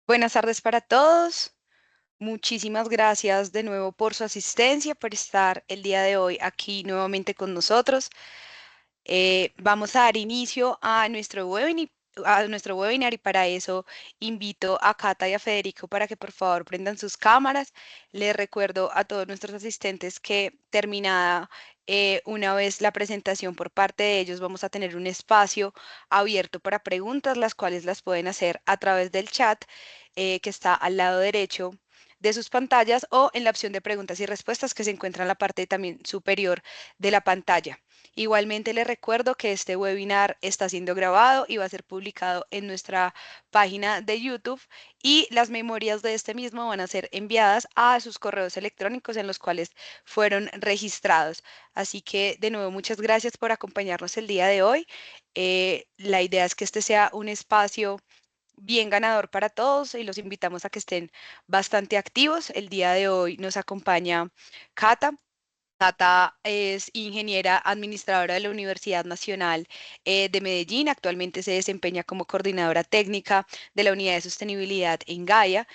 Buenas tardes para todos. Muchísimas gracias de nuevo por su asistencia, por estar el día de hoy aquí nuevamente con nosotros. Vamos a dar inicio a nuestro webinar y para eso invito a Cata y a Federico para que por favor prendan sus cámaras. Les recuerdo a todos nuestros asistentes que terminada una vez la presentación por parte de ellos, vamos a tener un espacio abierto para preguntas, las cuales las pueden hacer a través del chat que está al lado derecho de sus pantallas o en la opción de preguntas y respuestas que se encuentra en la parte también superior de la pantalla. Igualmente les recuerdo que este webinar está siendo grabado y va a ser publicado en nuestra página de YouTube y las memorias de este mismo van a ser enviadas a sus correos electrónicos en los cuales fueron registrados. Así que de nuevo muchas gracias por acompañarnos el día de hoy. La idea es que este sea un espacio bien ganador para todos y los invitamos a que estén bastante activos. El día de hoy nos acompaña Cata. Cata es ingeniera administradora de la Universidad Nacional de Medellín. Actualmente se desempeña como coordinadora técnica de la Unidad de Sostenibilidad en Gaia.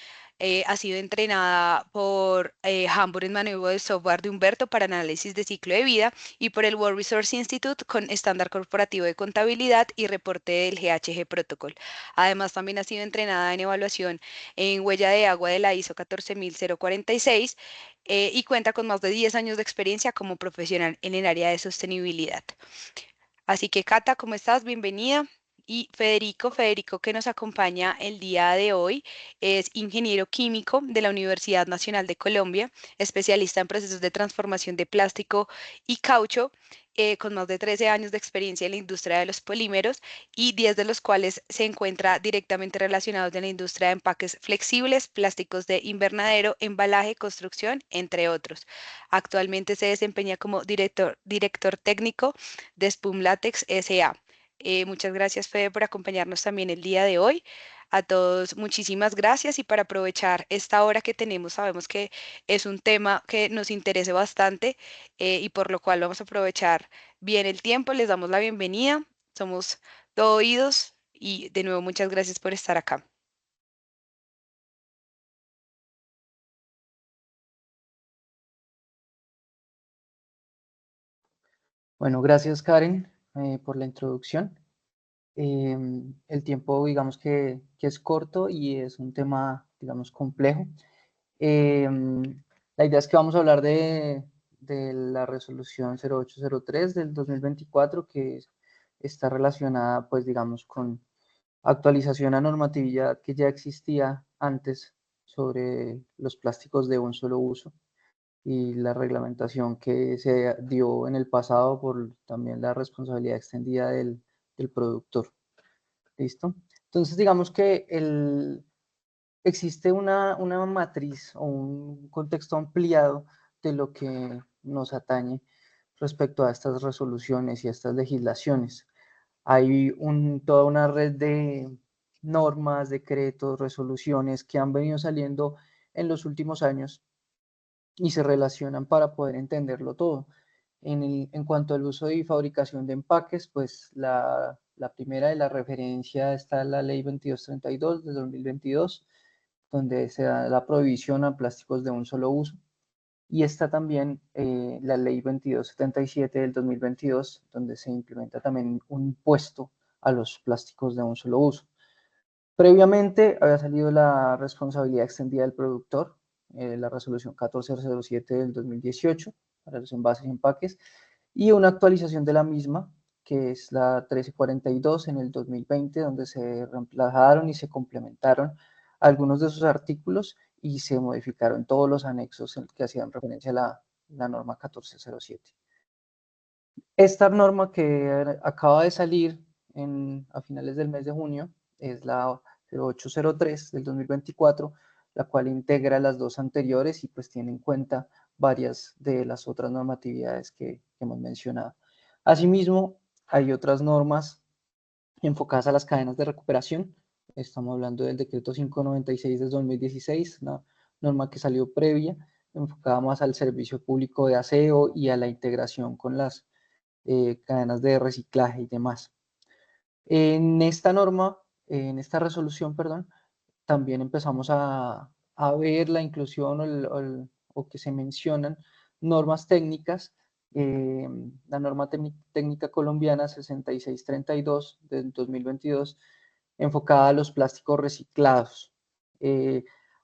Ha sido entrenada por Hamburg en manejo de software de Humberto para análisis de ciclo de vida y por el World Resource Institute con estándar corporativo de contabilidad y reporte del GHG Protocol. Además, también ha sido entrenada en evaluación en huella de agua de la ISO 14046 y cuenta con más de 10 años de experiencia como profesional en el área de sostenibilidad. Así que Cata, ¿cómo estás? Bienvenida. Y Federico que nos acompaña el día de hoy, es ingeniero químico de la Universidad Nacional de Colombia, especialista en procesos de transformación de plástico y caucho, con más de 13 años de experiencia en la industria de los polímeros y 10 de los cuales se encuentra directamente relacionados en la industria de empaques flexibles, plásticos de invernadero, embalaje, construcción, entre otros. Actualmente se desempeña como director técnico de Spum Latex S.A. Muchas gracias, Fede, por acompañarnos también el día de hoy. A todos, muchísimas gracias y para aprovechar esta hora que tenemos, sabemos que es un tema que nos interesa bastante y por lo cual vamos a aprovechar bien el tiempo. Les damos la bienvenida. Somos todo oídos y de nuevo muchas gracias por estar acá. Bueno, gracias Karen por la introducción. El tiempo, digamos que es corto y es un tema, digamos, complejo. La idea es que vamos a hablar de la resolución 0803 del 2024 que está relacionada, pues, digamos, con actualización a normatividad que ya existía antes sobre los plásticos de un solo uso y la reglamentación que se dio en el pasado por también la responsabilidad extendida del productor. ¿Listo? Entonces, digamos que existe una matriz o un contexto ampliado de lo que nos atañe respecto a estas resoluciones y a estas legislaciones. Hay toda una red de normas, decretos, resoluciones que han venido saliendo en los últimos años y se relacionan para poder entenderlo todo. En cuanto al uso y fabricación de empaques, pues la primera de la referencia está la ley 2232 de 2022, donde se da la prohibición a plásticos de un solo uso. Y está también la ley 2277 del 2022, donde se implementa también un impuesto a los plásticos de un solo uso. Previamente había salido la responsabilidad extendida del productor, la resolución 1407 del 2018 para los envases y empaques, y una actualización de la misma, que es la 1342 en el 2020, donde se reemplazaron y se complementaron algunos de sus artículos y se modificaron todos los anexos que hacían referencia a la norma 1407. Esta norma que acaba de salir a finales del mes de junio es la 0803 del 2024, la cual integra las dos anteriores y pues tiene en cuenta varias de las otras normatividades que hemos mencionado. Asimismo, hay otras normas enfocadas a las cadenas de recuperación. Estamos hablando del decreto 596 del 2016, una norma que salió previa, enfocada más al servicio público de aseo y a la integración con las cadenas de reciclaje y demás. En esta norma, en esta resolución, perdón, también empezamos a ver la inclusión o que se mencionan normas técnicas. La norma técnica colombiana 6632 del 2022, enfocada a los plásticos reciclados.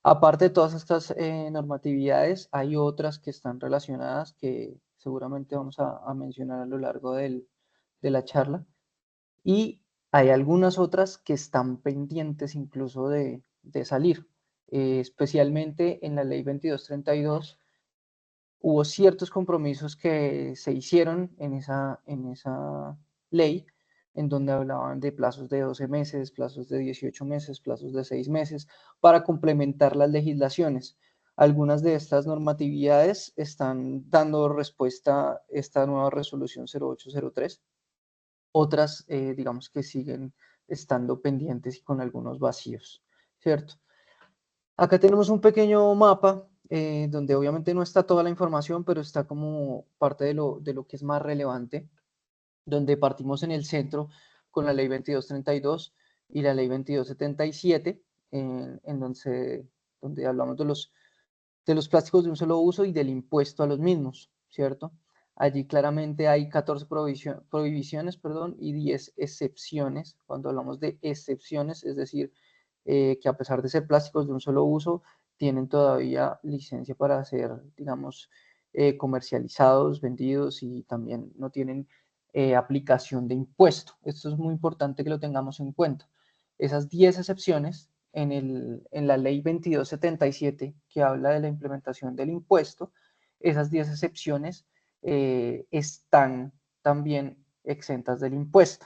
Aparte de todas estas normatividades, hay otras que están relacionadas que seguramente vamos a mencionar a lo largo de la charla. Y hay algunas otras que están pendientes incluso de salir. Especialmente en la ley 2232 hubo ciertos compromisos que se hicieron en esa ley, en donde hablaban de plazos de 12 meses, plazos de 18 meses, plazos de 6 meses, para complementar las legislaciones. Algunas de estas normatividades están dando respuesta a esta nueva resolución 0803. Otras, digamos que siguen estando pendientes y con algunos vacíos, ¿cierto? Acá tenemos un pequeño mapa donde obviamente no está toda la información, pero está como parte de lo que es más relevante, donde partimos en el centro con la ley 2232 y la ley 2277, donde hablamos de los plásticos de un solo uso y del impuesto a los mismos, ¿cierto? Allí claramente hay 14 prohibiciones, perdón, y 10 excepciones. Cuando hablamos de excepciones, es decir, que a pesar de ser plásticos de un solo uso, tienen todavía licencia para ser, digamos, comercializados, vendidos y también no tienen aplicación de impuesto. Esto es muy importante que lo tengamos en cuenta. Esas 10 excepciones en la ley 2277, que habla de la implementación del impuesto, esas 10 excepciones están también exentas del impuesto,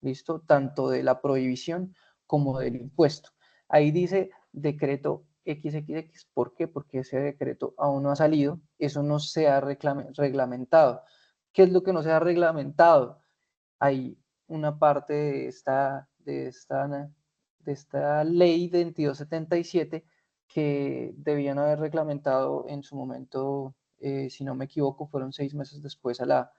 ¿listo? Tanto de la prohibición como del impuesto. Ahí dice decreto XXX, ¿por qué? Porque ese decreto aún no ha salido, eso no se ha reglamentado. ¿Qué es lo que no se ha reglamentado? Hay una parte de esta ley de 2277 que debían haber reglamentado en su momento, si no me equivoco, fueron 6 meses después a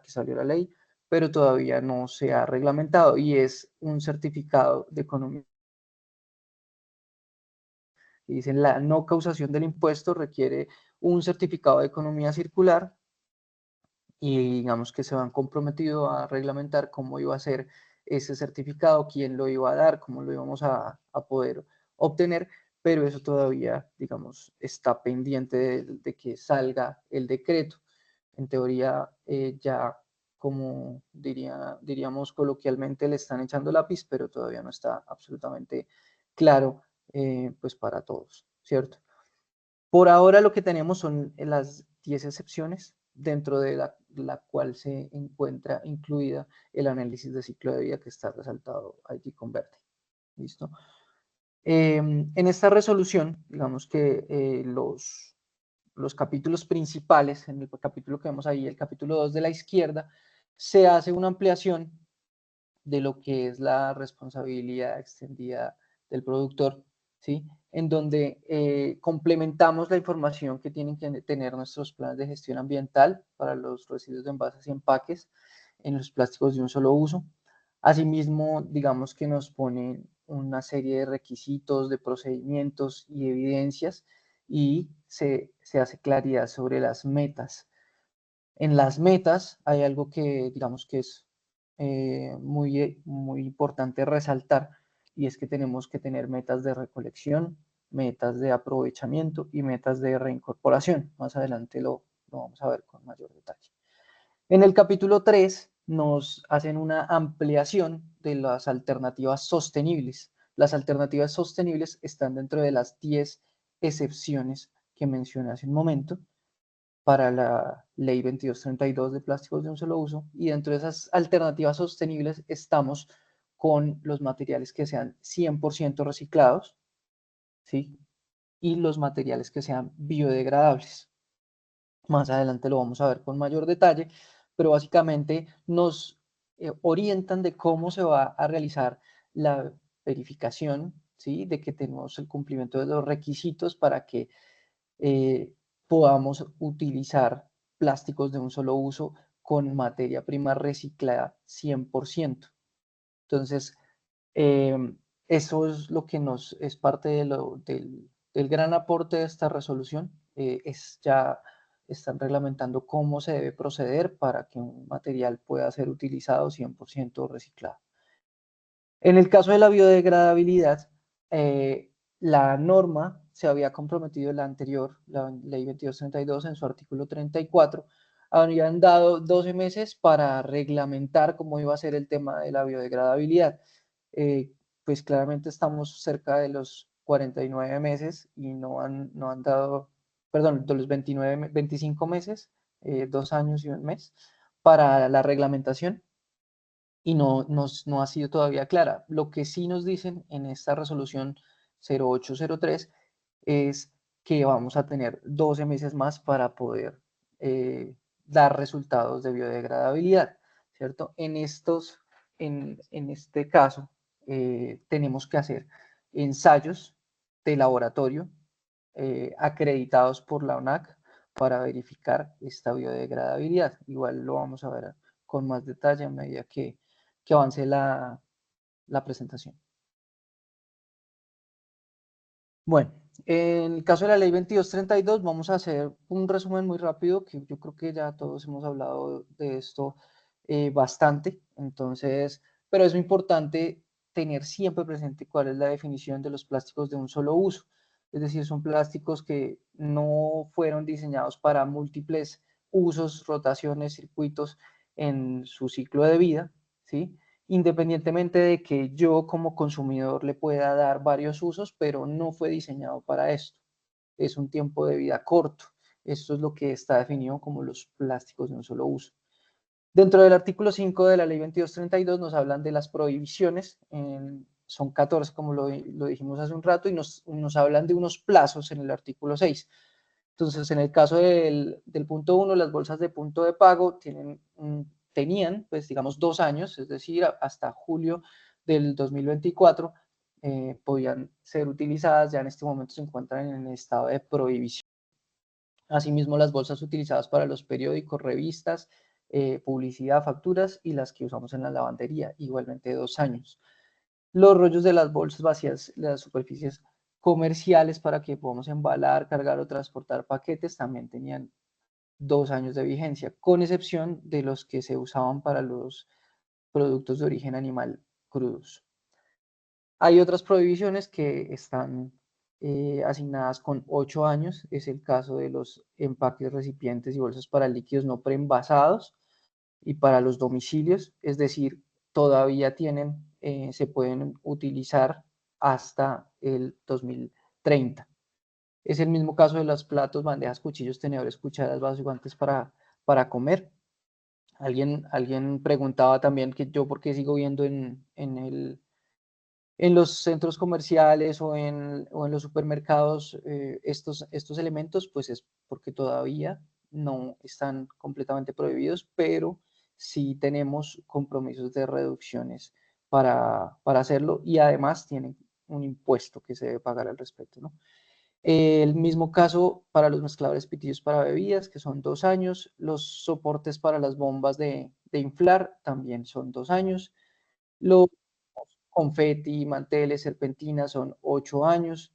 que salió la ley, pero todavía no se ha reglamentado y es un certificado de economía. Y dicen la no causación del impuesto requiere un certificado de economía circular y digamos que se han comprometido a reglamentar cómo iba a ser ese certificado, quién lo iba a dar, cómo lo íbamos a poder obtener, pero eso todavía, digamos, está pendiente de que salga el decreto. En teoría, ya como diríamos coloquialmente, le están echando lápiz, pero todavía no está absolutamente claro, pues para todos, ¿cierto? Por ahora lo que tenemos son las 10 excepciones, dentro de la cual se encuentra incluida el análisis de ciclo de vida que está resaltado allí con verde. ¿Listo? En esta resolución, digamos que los capítulos principales, en el capítulo que vemos ahí, el capítulo 2 de la izquierda, se hace una ampliación de lo que es la responsabilidad extendida del productor, ¿sí? En donde complementamos la información que tienen que tener nuestros planes de gestión ambiental para los residuos de envases y empaques en los plásticos de un solo uso. Asimismo, digamos que nos ponen una serie de requisitos, de procedimientos y evidencias y se hace claridad sobre las metas. En las metas hay algo que digamos que es muy importante resaltar y es que tenemos que tener metas de recolección, metas de aprovechamiento y metas de reincorporación. Más adelante lo vamos a ver con mayor detalle. En el capítulo 3 nos hacen una ampliación de las alternativas sostenibles. Las alternativas sostenibles están dentro de las 10 excepciones que mencioné hace un momento para la ley 2232 de plásticos de un solo uso y dentro de esas alternativas sostenibles estamos con los materiales que sean 100% reciclados, ¿sí? Y los materiales que sean biodegradables. Más adelante lo vamos a ver con mayor detalle, pero básicamente nos orientan de cómo se va a realizar la verificación, ¿sí? De que tenemos el cumplimiento de los requisitos para que eh, podamos utilizar plásticos de un solo uso con materia prima reciclada 100%. Entonces, eh, Eso es lo que es parte del gran aporte de esta resolución. Ya están reglamentando cómo se debe proceder para que un material pueda ser utilizado 100% reciclado. En el caso de la biodegradabilidad, la norma se había comprometido en la anterior, la ley 2232, en su artículo 34, habían dado 12 meses para reglamentar cómo iba a ser el tema de la biodegradabilidad. Eh, pues claramente estamos cerca de los 49 meses y no han dado, perdón, de los 25 meses, 2 años y un mes, para la reglamentación y no ha sido todavía clara. Lo que sí nos dicen en esta resolución 0803 es que vamos a tener 12 meses más para poder dar resultados de biodegradabilidad, ¿cierto? En este caso, tenemos que hacer ensayos de laboratorio acreditados por la ONAC para verificar esta biodegradabilidad. Igual lo vamos a ver con más detalle a medida que avance la presentación. Bueno, en el caso de la ley 2232 vamos a hacer un resumen muy rápido, que yo creo que ya todos hemos hablado de esto bastante, entonces, pero es muy importante tener siempre presente cuál es la definición de los plásticos de un solo uso. Es decir, son plásticos que no fueron diseñados para múltiples usos, rotaciones, circuitos en su ciclo de vida, ¿sí? Independientemente de que yo como consumidor le pueda dar varios usos, pero no fue diseñado para esto. Es un tiempo de vida corto. Esto es lo que está definido como los plásticos de un solo uso. Dentro del artículo 5 de la ley 2232 nos hablan de las prohibiciones, son 14 como lo dijimos hace un rato, y nos hablan de unos plazos en el artículo 6. Entonces, en el caso del punto 1, las bolsas de punto de pago tenían, pues digamos, 2 años, es decir, hasta julio del 2024, podían ser utilizadas, ya en este momento se encuentran en estado de prohibición. Asimismo, las bolsas utilizadas para los periódicos, revistas, publicidad, facturas y las que usamos en la lavandería, igualmente 2 años. Los rollos de las bolsas vacías, las superficies comerciales para que podamos embalar, cargar o transportar paquetes también tenían 2 años de vigencia, con excepción de los que se usaban para los productos de origen animal crudos. Hay otras prohibiciones que están asignadas con 8 años, es el caso de los empaques, recipientes y bolsas para líquidos no preenvasados y para los domicilios, es decir, todavía se pueden utilizar hasta el 2030. Es el mismo caso de los platos, bandejas, cuchillos, tenedores, cucharas, vasos y guantes para comer. Alguien preguntaba también que yo por qué sigo viendo en los centros comerciales o en los supermercados estos elementos, pues es porque todavía no están completamente prohibidos, pero sí tenemos compromisos de reducciones para hacerlo y además tienen un impuesto que se debe pagar al respecto, ¿no? El mismo caso para los mezcladores pitillos para bebidas, que son 2 años. Los soportes para las bombas de inflar también son 2 años. Los confeti, manteles, serpentinas son 8 años.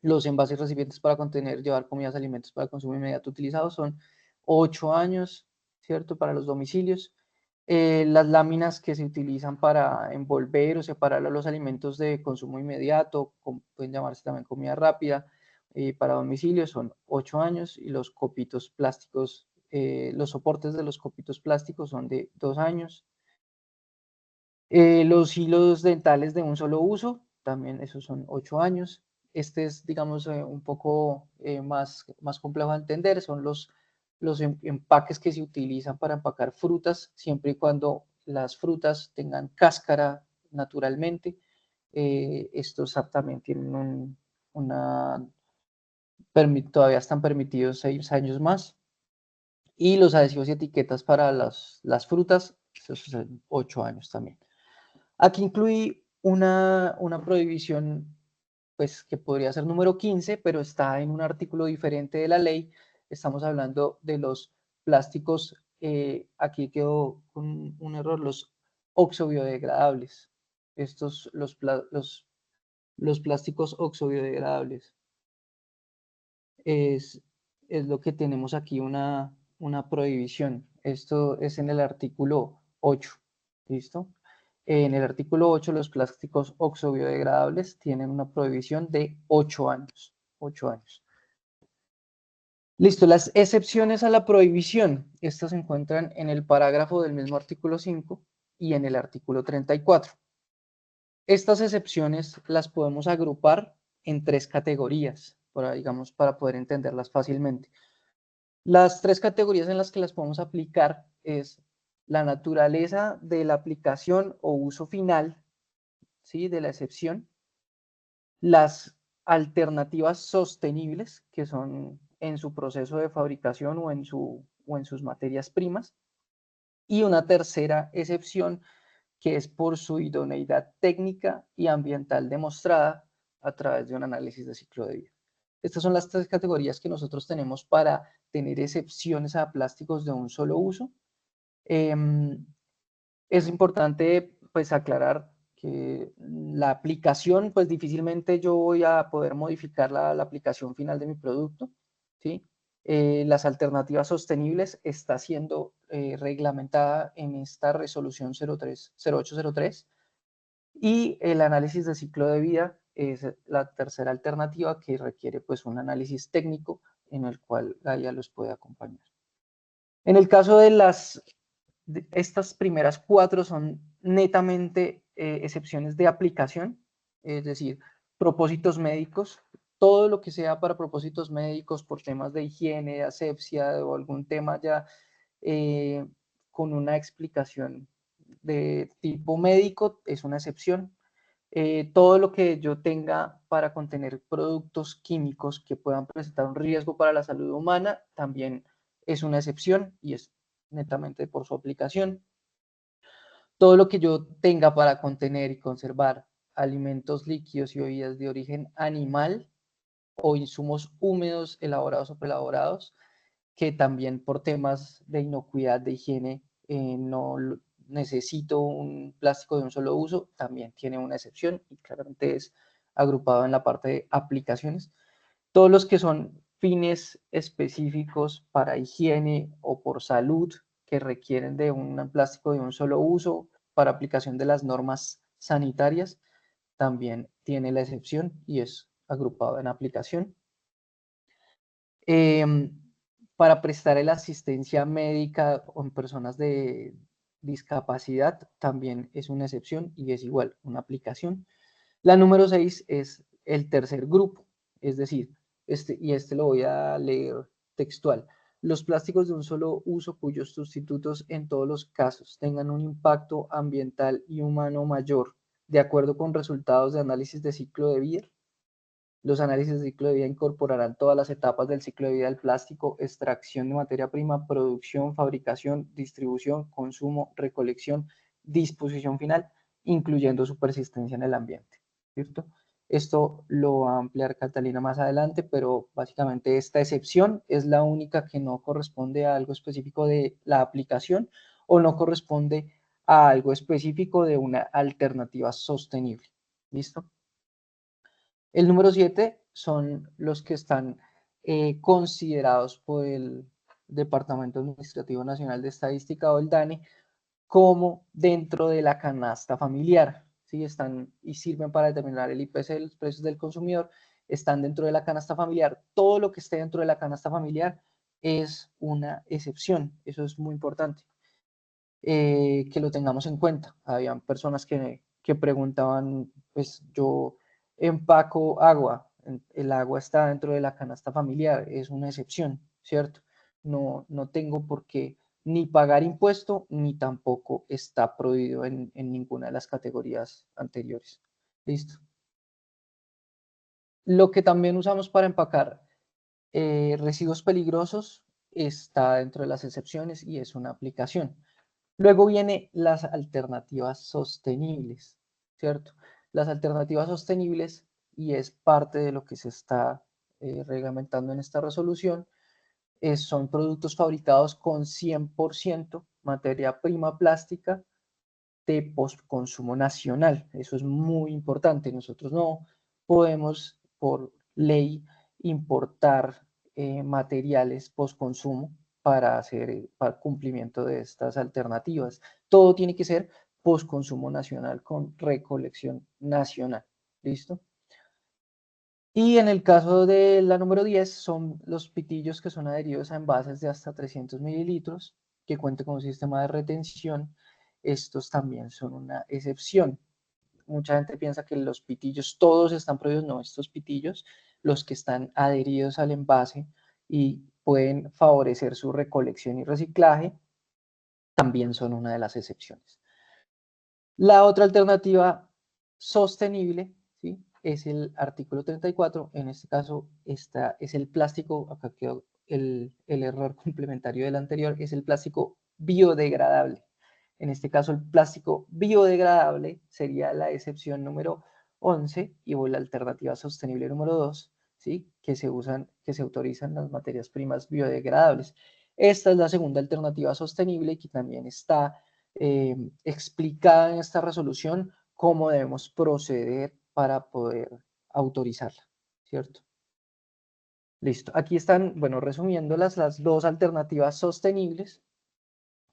Los envases recipientes para contener, llevar comidas, alimentos para consumo inmediato utilizados son 8 años, ¿cierto? Para los domicilios. Las láminas que se utilizan para envolver o separar los alimentos de consumo inmediato, pueden llamarse también comida rápida, para domicilio son 8 años y los copitos plásticos, los soportes de los copitos plásticos son de 2 años. Los hilos dentales de un solo uso, también esos son 8 años. Este es, digamos, un poco más complejo de entender, son los empaques que se utilizan para empacar frutas, siempre y cuando las frutas tengan cáscara naturalmente. Estos también tienen una, todavía están permitidos 6 años más. Y los adhesivos y etiquetas para las frutas, esos son 8 años también. Aquí incluí una prohibición, pues que podría ser número 15, pero está en un artículo diferente de la ley. Estamos hablando de los plásticos, aquí quedó con un error, los oxobiodegradables. estos, los plásticos oxobiodegradable. Es, es lo que tenemos aquí una prohibición. Esto es en el artículo 8. ¿Listo? En el artículo 8 los plásticos oxobiodegradable tienen una prohibición de 8 años. 8 años. Listo, las excepciones a la prohibición. Estas se encuentran en el parágrafo del mismo artículo 5 y en el artículo 34. Estas excepciones las podemos agrupar en tres categorías, digamos, para poder entenderlas fácilmente. Las tres categorías en las que las podemos aplicar es la naturaleza de la aplicación o uso final, ¿sí?, de la excepción, las alternativas sostenibles, que son en su proceso de fabricación o en sus materias primas, y una tercera excepción que es por su idoneidad técnica y ambiental demostrada a través de un análisis de ciclo de vida. Estas son las tres categorías que nosotros tenemos para tener excepciones a plásticos de un solo uso. Es importante pues aclarar que la aplicación, pues difícilmente yo voy a poder modificar la aplicación final de mi producto, ¿sí? Las alternativas sostenibles está siendo reglamentada en esta resolución 0803 y el análisis de ciclo de vida es la tercera alternativa que requiere pues un análisis técnico en el cual Gaia los puede acompañar. En el caso de estas primeras cuatro son netamente excepciones de aplicación, es decir, propósitos médicos, todo lo que sea para propósitos médicos por temas de higiene, de asepsia o algún tema ya eh, con una explicación de tipo médico es una excepción. Todo lo que yo tenga para contener productos químicos que puedan presentar un riesgo para la salud humana también es una excepción y es netamente por su aplicación. Todo lo que yo tenga para contener y conservar alimentos líquidos y bebidas de origen animal o insumos húmedos, elaborados o preelaborados, que también por temas de inocuidad, de higiene, no necesito un plástico de un solo uso, también tiene una excepción y claramente es agrupado en la parte de aplicaciones. Todos los que son fines específicos para higiene o por salud que requieren de un plástico de un solo uso para aplicación de las normas sanitarias, también tiene la excepción y es agrupado en aplicación. Para prestar la asistencia médica en personas de discapacidad también es una excepción y es igual, una aplicación. La número 6 es el tercer grupo, es decir, este lo voy a leer textual. Los plásticos de un solo uso cuyos sustitutos en todos los casos tengan un impacto ambiental y humano mayor, de acuerdo con resultados de análisis de ciclo de vida. Los análisis de ciclo de vida incorporarán todas las etapas del ciclo de vida del plástico: extracción de materia prima, producción, fabricación, distribución, consumo, recolección, disposición final, incluyendo su persistencia en el ambiente, ¿cierto? Esto lo va a ampliar Catalina más adelante, pero básicamente esta excepción es la única que no corresponde a algo específico de la aplicación o no corresponde a algo específico de una alternativa sostenible. ¿Listo? El número 7 son los que están considerados por el Departamento Administrativo Nacional de Estadística o el DANE como dentro de la canasta familiar. ¿Sí? Están y sirven para determinar el IPC, los precios del consumidor, están dentro de la canasta familiar. Todo lo que esté dentro de la canasta familiar es una excepción. Eso es muy importante que lo tengamos en cuenta. Habían personas que preguntaban, pues yo empaco agua, el agua está dentro de la canasta familiar, es una excepción, ¿cierto? No tengo por qué ni pagar impuesto, ni tampoco está prohibido en ninguna de las categorías anteriores. Listo. Lo que también usamos para empacar residuos peligrosos está dentro de las excepciones y es una aplicación. Luego vienen las alternativas sostenibles, ¿cierto? Las alternativas sostenibles, y es parte de lo que se está reglamentando en esta resolución, son productos fabricados con 100% materia prima plástica de postconsumo nacional. Eso es muy importante. Nosotros no podemos, por ley, importar materiales postconsumo para hacer para cumplimiento de estas alternativas. Todo tiene que ser postconsumo nacional con recolección nacional. ¿Listo? Y en el caso de la número 10 son los pitillos que son adheridos a envases de hasta 300 mililitros que cuenten con un sistema de retención. Estos también son una excepción. Mucha gente piensa que los pitillos todos están prohibidos. No, estos pitillos, los que están adheridos al envase y pueden favorecer su recolección y reciclaje, también son una de las excepciones. La otra alternativa sostenible, ¿sí?, es el artículo 34. En este caso, esta es el plástico, acá quedó el error complementario del anterior, es el plástico biodegradable. En este caso, el plástico biodegradable sería la excepción número 11 y la alternativa sostenible número 2, ¿sí?, que se autorizan las materias primas biodegradables. Esta es la segunda alternativa sostenible que también está explicada en esta resolución cómo debemos proceder para poder autorizarla, ¿cierto? Listo. Aquí están, bueno, resumiéndolas, las dos alternativas sostenibles: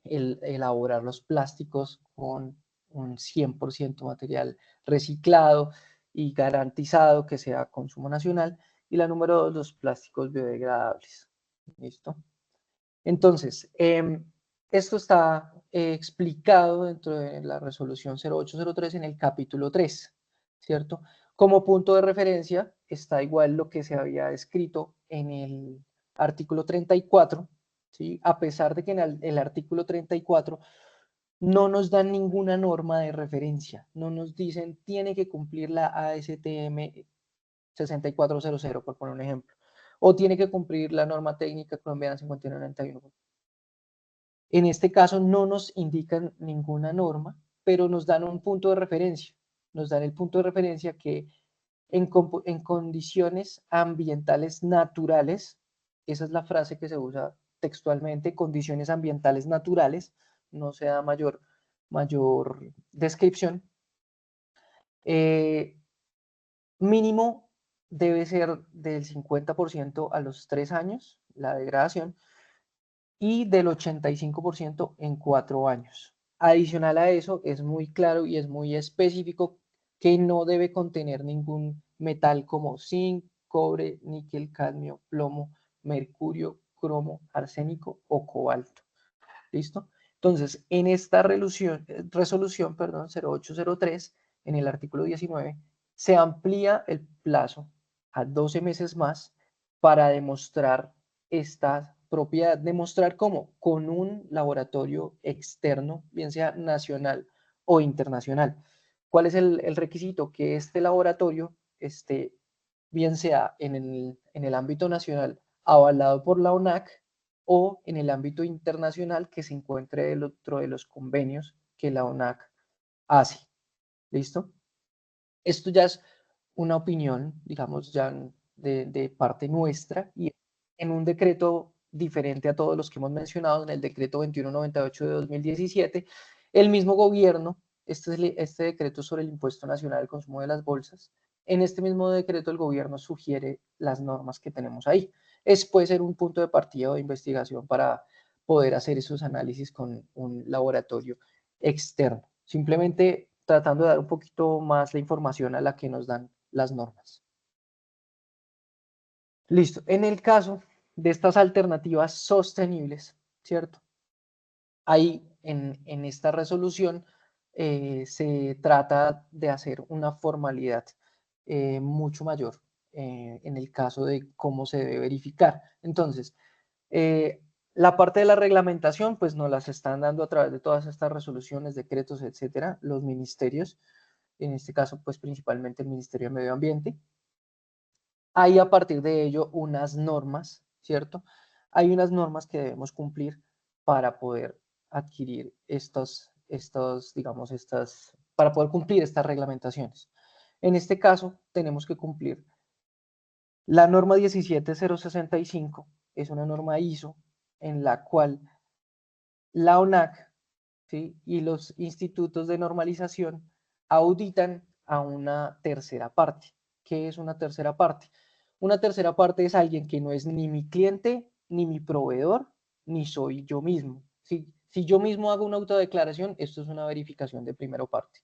el elaborar los plásticos con un 100% material reciclado y garantizado que sea consumo nacional, y la número 2, los plásticos biodegradables. ¿Listo? Entonces, esto está explicado dentro de la resolución 0803 en el capítulo 3, ¿cierto? Como punto de referencia está igual lo que se había escrito en el artículo 34, ¿sí? A pesar de que en el artículo 34 no nos dan ninguna norma de referencia, no nos dicen tiene que cumplir la ASTM 6400, por poner un ejemplo, o tiene que cumplir la norma técnica colombiana 5191. En este caso no nos indican ninguna norma, pero nos dan un punto de referencia. Nos dan el punto de referencia que en condiciones ambientales naturales, esa es la frase que se usa textualmente, condiciones ambientales naturales, no se da mayor descripción, mínimo debe ser del 50% a los 3 años, la degradación, y del 85% en 4 años. Adicional a eso, es muy claro y es muy específico que no debe contener ningún metal como zinc, cobre, níquel, cadmio, plomo, mercurio, cromo, arsénico o cobalto. ¿Listo? Entonces, en esta resolución 0803, en el artículo 19, se amplía el plazo a 12 meses más para demostrar esta propiedad. ¿Demostrar cómo? Con un laboratorio externo, bien sea nacional o internacional. ¿Cuál es el requisito? Que este laboratorio esté, bien sea en el ámbito nacional, avalado por la ONAC, o en el ámbito internacional que se encuentre dentro de los convenios que la ONAC hace. ¿Listo? Esto ya es una opinión, digamos, ya de parte nuestra, y en un decreto diferente a todos los que hemos mencionado, en el decreto 2198 de 2017, el mismo gobierno, este decreto sobre el impuesto nacional al consumo de las bolsas, en este mismo decreto el gobierno sugiere las normas que tenemos ahí. Puede ser un punto de partida o de investigación para poder hacer esos análisis con un laboratorio externo. Simplemente tratando de dar un poquito más la información a la que nos dan las normas. Listo. En el caso de estas alternativas sostenibles, ¿cierto? Ahí en esta resolución se trata de hacer una formalidad mucho mayor en el caso de cómo se debe verificar. Entonces, la parte de la reglamentación, pues nos las están dando a través de todas estas resoluciones, decretos, etcétera, los ministerios, en este caso, pues principalmente el Ministerio de Medio Ambiente. Hay a partir de ello unas normas, ¿cierto? Hay unas normas que debemos cumplir para poder adquirir para poder cumplir estas reglamentaciones. En este caso, tenemos que cumplir la norma 17065, es una norma ISO en la cual la ONAC ¿sí? Y los institutos de normalización auditan a una tercera parte. ¿Qué es una tercera parte? Una tercera parte es alguien que no es ni mi cliente, ni mi proveedor, ni soy yo mismo. Si yo mismo hago una autodeclaración, esto es una verificación de primera parte.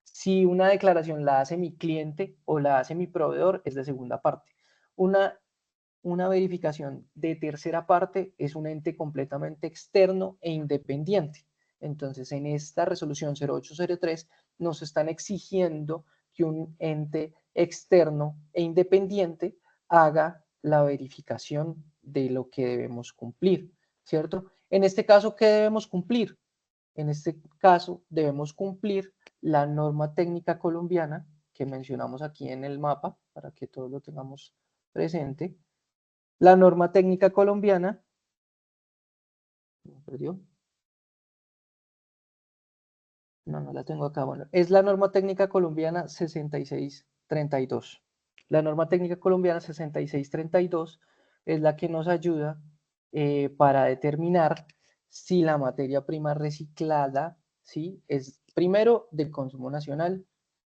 Si una declaración la hace mi cliente o la hace mi proveedor, es de segunda parte. Una verificación de tercera parte es un ente completamente externo e independiente. Entonces, en esta resolución 0803 nos están exigiendo que un ente externo e independiente haga la verificación de lo que debemos cumplir, ¿cierto? En este caso, ¿qué debemos cumplir? En este caso, debemos cumplir la norma técnica colombiana que mencionamos aquí en el mapa, para que todos lo tengamos presente. La norma técnica colombiana, ¿me perdió? No la tengo acá. Bueno, es la norma técnica colombiana 6632. La norma técnica colombiana 6632 es la que nos ayuda para determinar si la materia prima reciclada, ¿sí? Es primero del consumo nacional,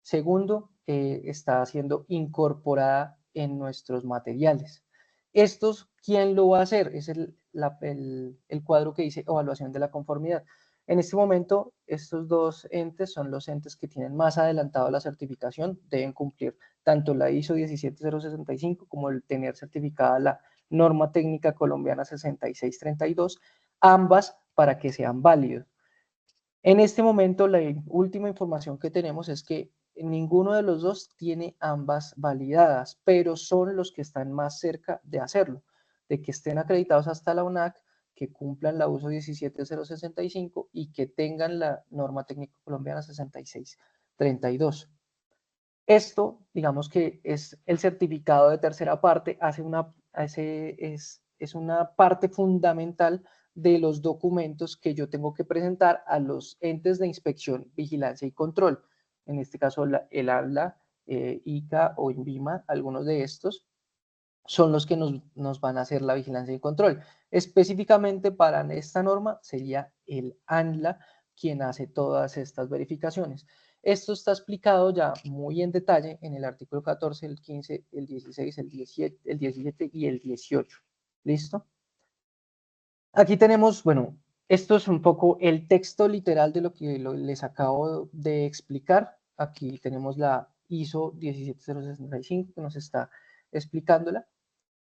segundo, está siendo incorporada en nuestros materiales. Estos, ¿quién lo va a hacer? Es el cuadro que dice evaluación de la conformidad. En este momento, estos dos entes son los entes que tienen más adelantado la certificación, deben cumplir tanto la ISO 17065 como el tener certificada la norma técnica colombiana 6632, ambas para que sean válidos. En este momento, la última información que tenemos es que ninguno de los dos tiene ambas validadas, pero son los que están más cerca de hacerlo, de que estén acreditados hasta la UNAC, que cumplan la uso 17065 y que tengan la norma técnica colombiana 6632. Esto, digamos que es el certificado de tercera parte, es una parte fundamental de los documentos que yo tengo que presentar a los entes de inspección, vigilancia y control. En este caso, el ABLA, ICA o INVIMA, algunos de estos son los que nos van a hacer la vigilancia y control. Específicamente para esta norma sería el ANLA quien hace todas estas verificaciones. Esto está explicado ya muy en detalle en el artículo 14, el 15, el 16, el 17 y el 18. ¿Listo? Aquí tenemos, bueno, esto es un poco el texto literal de lo que les acabo de explicar. Aquí tenemos la ISO 17065 que nos está explicándola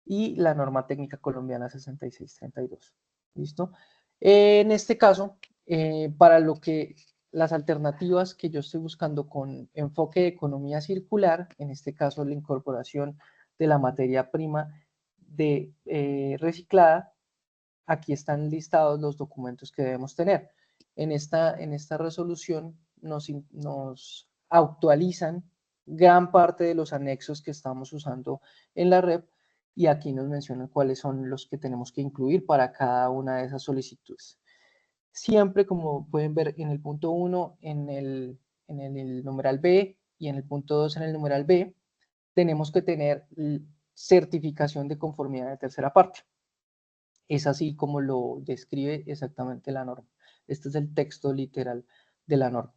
y la norma técnica colombiana 6632. ¿Listo? En este caso, para lo que las alternativas que yo estoy buscando con enfoque de economía circular, en este caso la incorporación de la materia prima reciclada, aquí están listados los documentos que debemos tener. En esta resolución nos actualizan gran parte de los anexos que estamos usando en la red y aquí nos mencionan cuáles son los que tenemos que incluir para cada una de esas solicitudes. Siempre, como pueden ver en el punto 1, en el numeral B y en el punto 2 en el numeral B, tenemos que tener certificación de conformidad de tercera parte. Es así como lo describe exactamente la norma. Este es el texto literal de la norma.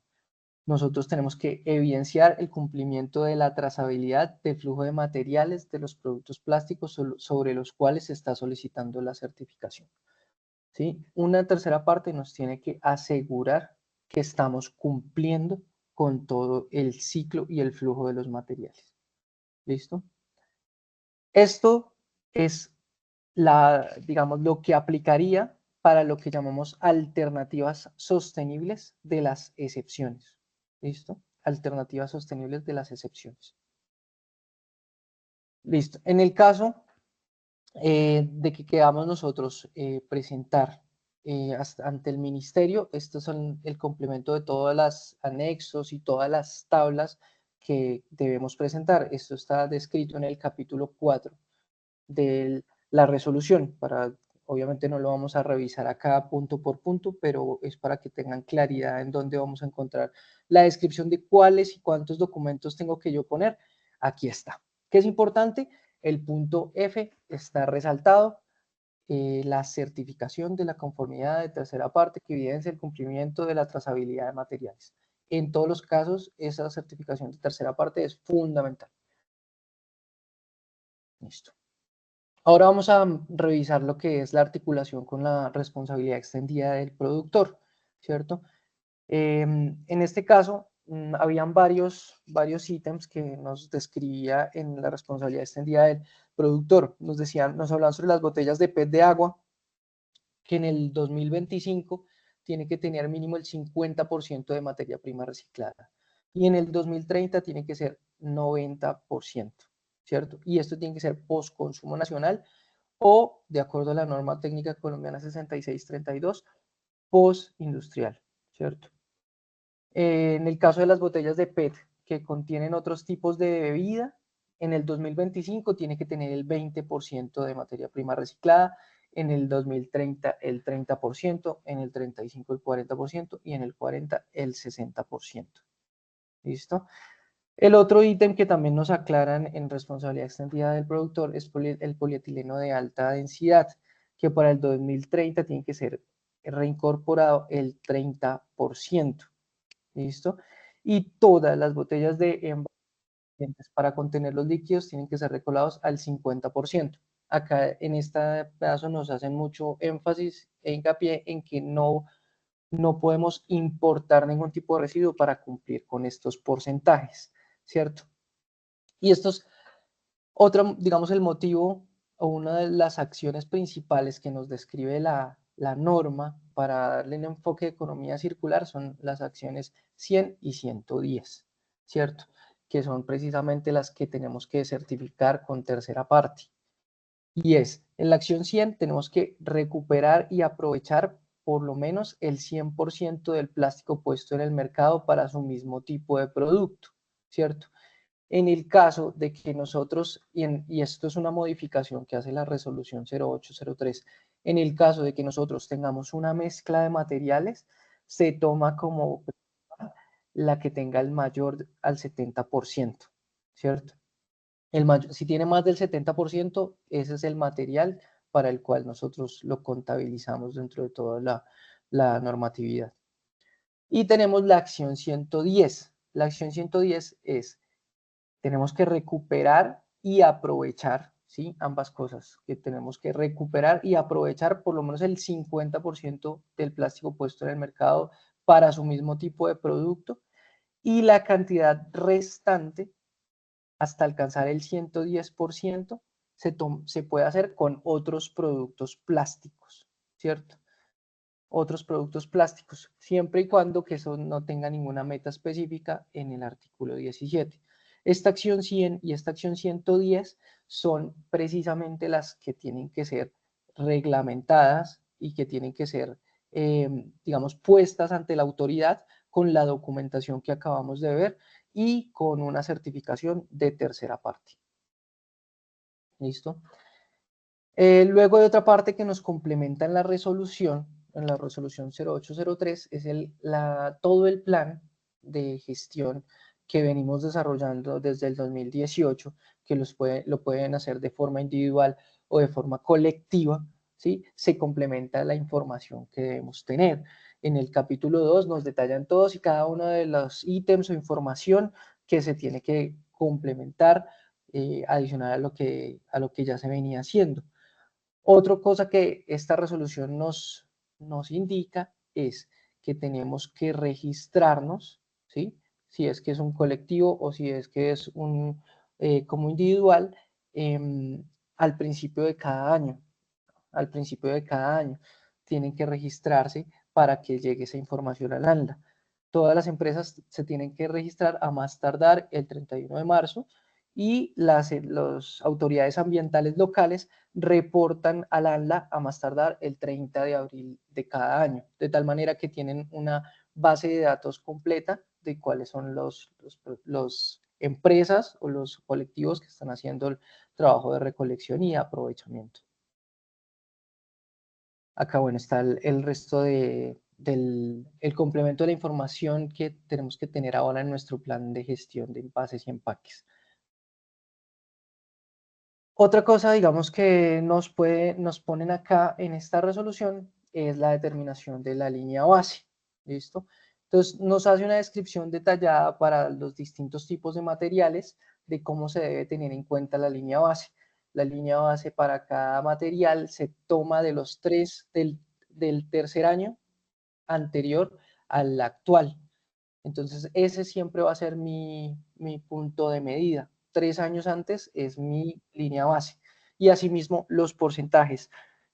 Nosotros tenemos que evidenciar el cumplimiento de la trazabilidad del flujo de materiales de los productos plásticos sobre los cuales se está solicitando la certificación. ¿Sí? Una tercera parte nos tiene que asegurar que estamos cumpliendo con todo el ciclo y el flujo de los materiales. ¿Listo? Esto es digamos, lo que aplicaría para lo que llamamos alternativas sostenibles de las excepciones. ¿Listo? Alternativas sostenibles de las excepciones. Listo. En el caso de que queramos nosotros presentar ante el ministerio, estos son el complemento de todos los anexos y todas las tablas que debemos presentar. Esto está descrito en el capítulo 4 de la resolución. Obviamente no lo vamos a revisar acá punto por punto, pero es para que tengan claridad en dónde vamos a encontrar la descripción de cuáles y cuántos documentos tengo que yo poner. Aquí está. ¿Qué es importante? El punto F está resaltado la certificación de la conformidad de tercera parte que evidencia el cumplimiento de la trazabilidad de materiales. En todos los casos, esa certificación de tercera parte es fundamental. Listo. Ahora vamos a revisar lo que es la articulación con la responsabilidad extendida del productor, ¿cierto? En este caso, habían varios ítems que nos describía en la responsabilidad extendida del productor. Nos hablaban sobre las botellas de PET de agua, que en el 2025 tiene que tener mínimo el 50% de materia prima reciclada. Y en el 2030 tiene que ser 90%, ¿cierto? Y esto tiene que ser post consumo nacional o, de acuerdo a la norma técnica colombiana 6632, post industrial, ¿cierto? En el caso de las botellas de PET que contienen otros tipos de bebida, en el 2025 tiene que tener el 20% de materia prima reciclada, en el 2030 el 30%, en el 35 el 40% y en el 40 el 60%. ¿Listo? El otro ítem que también nos aclaran en responsabilidad extendida del productor es el polietileno de alta densidad, que para el 2030 tiene que ser reincorporado el 30%. ¿Listo? Y todas las botellas de envases para contener los líquidos tienen que ser recolados al 50%. Acá en este pedazo nos hacen mucho énfasis e hincapié en que no podemos importar ningún tipo de residuo para cumplir con estos porcentajes, ¿cierto? Y esto es digamos, el motivo o una de las acciones principales que nos describe la norma para darle un enfoque de economía circular son las acciones 100 y 110, ¿cierto? Que son precisamente las que tenemos que certificar con tercera parte. Y en la acción 100 tenemos que recuperar y aprovechar por lo menos el 100% del plástico puesto en el mercado para su mismo tipo de producto, ¿cierto? En el caso de que nosotros, y esto es una modificación que hace la resolución 0803, en el caso de que nosotros tengamos una mezcla de materiales, se toma como la que tenga el mayor al 70%, ¿cierto? Si tiene más del 70%, ese es el material para el cual nosotros lo contabilizamos dentro de toda la normatividad. Y tenemos la acción 110. La acción 110 tenemos que recuperar y aprovechar, ¿sí? Ambas cosas, que tenemos que recuperar y aprovechar por lo menos el 50% del plástico puesto en el mercado para su mismo tipo de producto y la cantidad restante hasta alcanzar el 110% se puede hacer con otros productos plásticos, ¿cierto? Otros productos plásticos, siempre y cuando que eso no tenga ninguna meta específica en el artículo 17. Esta acción 100 y esta acción 110 son precisamente las que tienen que ser reglamentadas y que tienen que ser, digamos, puestas ante la autoridad con la documentación que acabamos de ver y con una certificación de tercera parte. ¿Listo? Luego de otra parte que nos complementa en la resolución 0803, es todo el plan de gestión que venimos desarrollando desde el 2018, que lo pueden hacer de forma individual o de forma colectiva, ¿sí? Se complementa la información que debemos tener. En el capítulo 2 nos detallan todos y cada uno de los ítems o información que se tiene que complementar, adicional a lo que ya se venía haciendo. Otra cosa que esta resolución nos indica es que tenemos que registrarnos, ¿sí? Si es que es un colectivo o si es que es como individual, al principio de cada año. Al principio de cada año tienen que registrarse para que llegue esa información al ANLA. Todas las empresas se tienen que registrar a más tardar el 31 de marzo y las autoridades ambientales locales reportan al ANLA a más tardar el 30 de abril de cada año, de tal manera que tienen una base de datos completa de cuáles son los empresas o los colectivos que están haciendo el trabajo de recolección y aprovechamiento. Acá, bueno, está el resto el complemento de la información que tenemos que tener ahora en nuestro plan de gestión de envases y empaques. Otra cosa, digamos, que nos ponen acá en esta resolución es la determinación de la línea base. ¿Listo? Entonces, nos hace una descripción detallada para los distintos tipos de materiales de cómo se debe tener en cuenta la línea base. La línea base para cada material se toma de los tres del tercer año anterior al actual. Entonces, ese siempre va a ser mi punto de medida. 3 años antes es mi línea base. Y asimismo, los porcentajes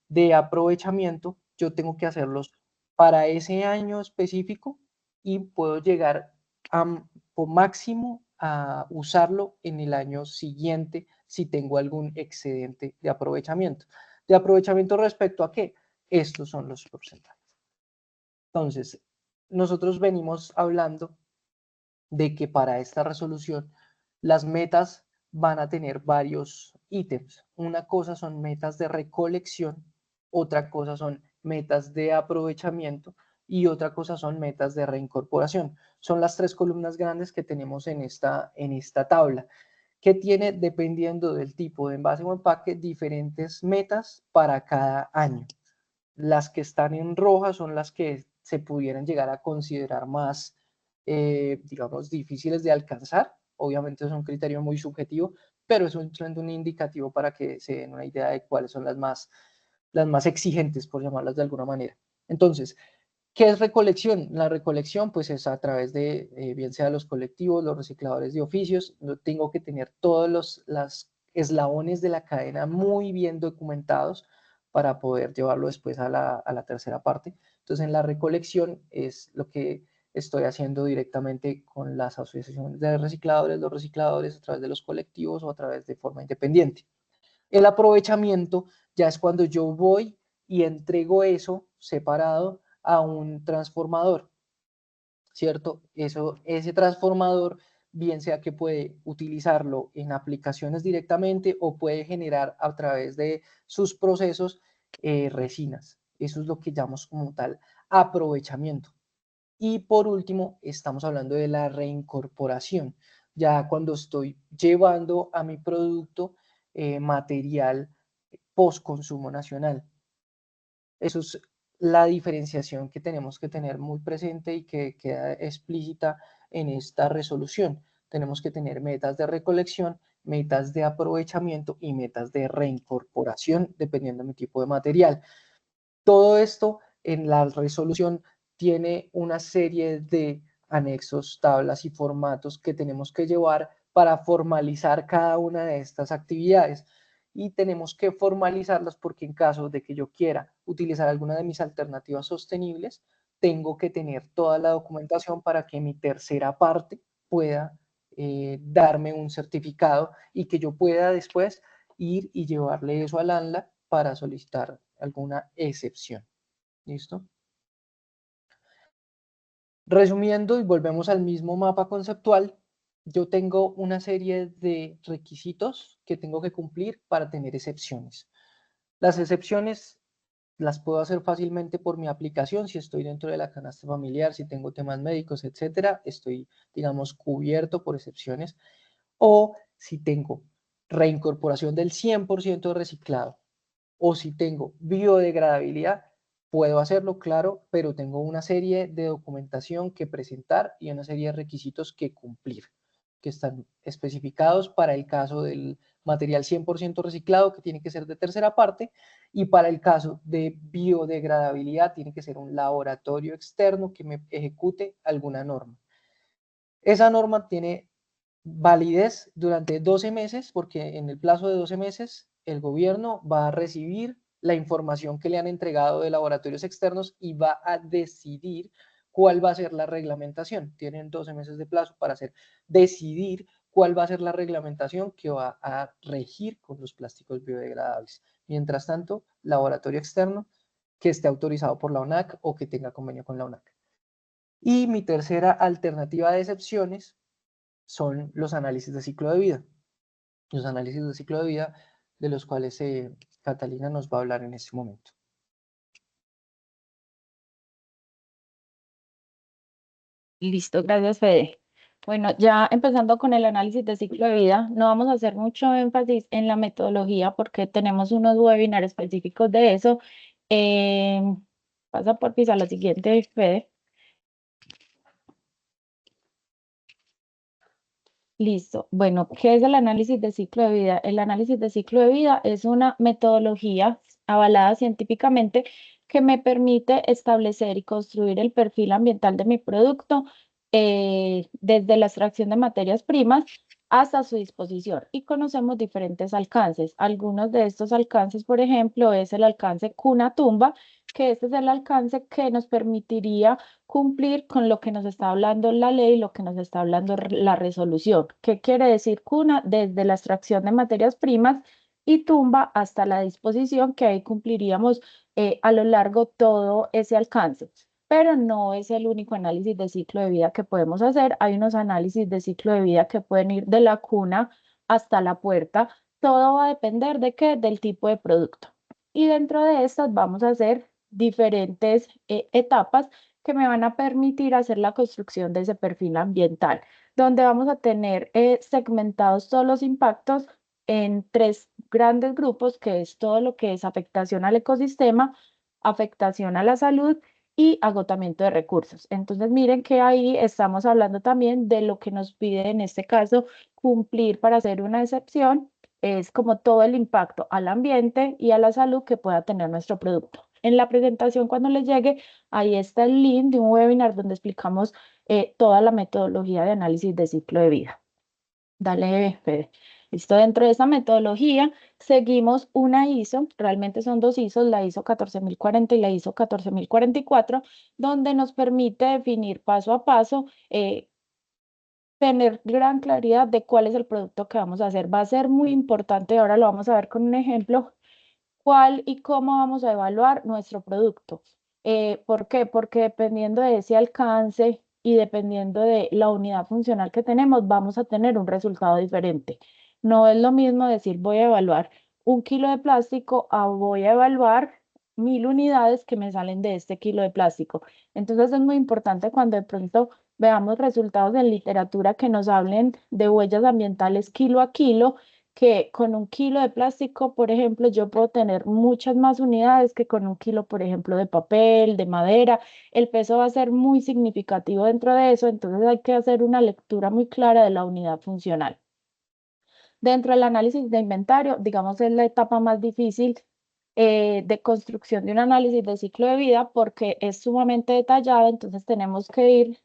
de aprovechamiento, yo tengo que hacerlos para ese año específico y puedo llegar por máximo a usarlo en el año siguiente si tengo algún excedente de aprovechamiento. ¿De aprovechamiento respecto a qué? Estos son los porcentajes. Entonces, nosotros venimos hablando de que para esta resolución las metas van a tener varios ítems. Una cosa son metas de recolección, otra cosa son metas de aprovechamiento y otra cosa son metas de reincorporación. Son las tres columnas grandes que tenemos en esta tabla, que tiene, dependiendo del tipo de envase o empaque, diferentes metas para cada año. Las que están en roja son las que se pudieran llegar a considerar más, digamos, difíciles de alcanzar. Obviamente es un criterio muy subjetivo, pero es un indicativo para que se den una idea de cuáles son las más exigentes, por llamarlas de alguna manera. Entonces, ¿qué es recolección? La recolección, pues, es a través de, bien sea los colectivos, los recicladores de oficios. Yo tengo que tener todos los eslabones de la cadena muy bien documentados para poder llevarlo después a la tercera parte. Entonces, en la recolección es lo que estoy haciendo directamente con las asociaciones de recicladores, los recicladores, a través de los colectivos o a través de forma independiente. El aprovechamiento ya es cuando yo voy y entrego eso separado a un transformador, ¿cierto? Ese transformador, bien sea que puede utilizarlo en aplicaciones directamente o puede generar a través de sus procesos resinas. Eso es lo que llamamos como tal aprovechamiento. Y por último, estamos hablando de la reincorporación. Ya cuando estoy llevando a mi producto material post consumo nacional. Eso es la diferenciación que tenemos que tener muy presente y que queda explícita en esta resolución. Tenemos que tener metas de recolección, metas de aprovechamiento y metas de reincorporación, dependiendo de mi tipo de material. Todo esto en la resolución tiene una serie de anexos, tablas y formatos que tenemos que llevar para formalizar cada una de estas actividades. Y tenemos que formalizarlas porque en caso de que yo quiera utilizar alguna de mis alternativas sostenibles, tengo que tener toda la documentación para que mi tercera parte pueda darme un certificado y que yo pueda después ir y llevarle eso al ANLA para solicitar alguna excepción. ¿Listo? Resumiendo y volvemos al mismo mapa conceptual, yo tengo una serie de requisitos que tengo que cumplir para tener excepciones. Las excepciones las puedo hacer fácilmente por mi aplicación, si estoy dentro de la canasta familiar, si tengo temas médicos, etcétera, estoy, digamos, cubierto por excepciones. O si tengo reincorporación del 100% de reciclado, o si tengo biodegradabilidad, puedo hacerlo, claro, pero tengo una serie de documentación que presentar y una serie de requisitos que cumplir, que están especificados para el caso del material 100% reciclado, que tiene que ser de tercera parte, y para el caso de biodegradabilidad, tiene que ser un laboratorio externo que me ejecute alguna norma. Esa norma tiene validez durante 12 meses, porque en el plazo de 12 meses el gobierno va a recibir la información que le han entregado de laboratorios externos y va a decidir cuál va a ser la reglamentación. Tienen 12 meses de plazo para decidir cuál va a ser la reglamentación que va a regir con los plásticos biodegradables. Mientras tanto, laboratorio externo que esté autorizado por la ONAC o que tenga convenio con la ONAC. Y mi tercera alternativa de excepciones son los análisis de ciclo de vida. Los análisis de ciclo de vida de los cuales Catalina nos va a hablar en este momento. Listo, gracias, Fede. Bueno, ya empezando con el análisis de ciclo de vida, no vamos a hacer mucho énfasis en la metodología porque tenemos unos webinars específicos de eso. Eh, Pasa por a la siguiente, Fede. Listo. Bueno, ¿qué es el análisis de ciclo de vida? El análisis de ciclo de vida es una metodología avalada científicamente que me permite establecer y construir el perfil ambiental de mi producto desde la extracción de materias primas hasta su disposición. Y conocemos diferentes alcances. Algunos de estos alcances, por ejemplo, es el alcance cuna-tumba, que este es el alcance que nos permitiría cumplir con lo que nos está hablando la ley, lo que nos está hablando la resolución. ¿Qué quiere decir cuna? Desde la extracción de materias primas y tumba hasta la disposición, que ahí cumpliríamos a lo largo todo ese alcance. Pero no es el único análisis de ciclo de vida que podemos hacer. Hay unos análisis de ciclo de vida que pueden ir de la cuna hasta la puerta. Todo va a depender de qué, del tipo de producto. Y dentro de estas vamos a hacer diferentes etapas que me van a permitir hacer la construcción de ese perfil ambiental, donde vamos a tener segmentados todos los impactos en tres grandes grupos, que es todo lo que es afectación al ecosistema, afectación a la salud y agotamiento de recursos. Entonces, miren que ahí estamos hablando también de lo que nos pide en este caso cumplir para hacer una excepción, es como todo el impacto al ambiente y a la salud que pueda tener nuestro producto. En la presentación, cuando les llegue, ahí está el link de un webinar donde explicamos toda la metodología de análisis de ciclo de vida. Dale, Fede. Listo, dentro de esa metodología seguimos una ISO, realmente son dos ISOs, la ISO 14040 y la ISO 14044, donde nos permite definir paso a paso, tener gran claridad de cuál es el producto que vamos a hacer. Va a ser muy importante, ahora lo vamos a ver con un ejemplo, cuál y cómo vamos a evaluar nuestro producto. ¿Por qué? Porque dependiendo de ese alcance y dependiendo de la unidad funcional que tenemos, vamos a tener un resultado diferente. No es lo mismo decir voy a evaluar 1 kilo de plástico a voy a evaluar 1000 unidades que me salen de este kilo de plástico. Entonces es muy importante cuando de pronto veamos resultados en literatura que nos hablen de huellas ambientales kilo a kilo, que con 1 kilo de plástico, por ejemplo, yo puedo tener muchas más unidades que con 1 kilo, por ejemplo, de papel, de madera. El peso va a ser muy significativo dentro de eso, entonces hay que hacer una lectura muy clara de la unidad funcional. Dentro del análisis de inventario, digamos, es la etapa más difícil de construcción de un análisis de ciclo de vida porque es sumamente detallada, entonces tenemos que ir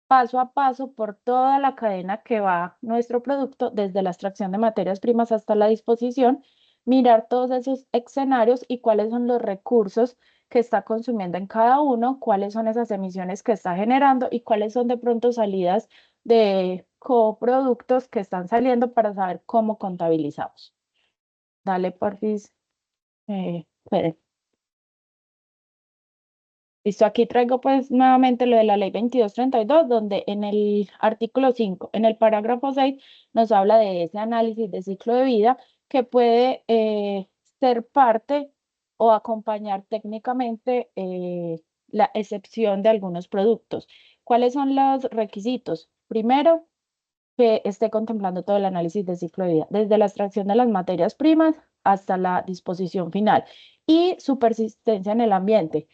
paso a paso por toda la cadena que va nuestro producto, desde la extracción de materias primas hasta la disposición, mirar todos esos escenarios y cuáles son los recursos que está consumiendo en cada uno, cuáles son esas emisiones que está generando y cuáles son de pronto salidas de coproductos que están saliendo para saber cómo contabilizamos. Dale, porfis, Fede. Listo, aquí traigo pues nuevamente lo de la ley 2232, donde en el artículo 5, en el parágrafo 6, nos habla de ese análisis de ciclo de vida que puede ser parte o acompañar técnicamente la excepción de algunos productos. ¿Cuáles son los requisitos? Primero, que esté contemplando todo el análisis de ciclo de vida, desde la extracción de las materias primas hasta la disposición final y su persistencia en el ambiente.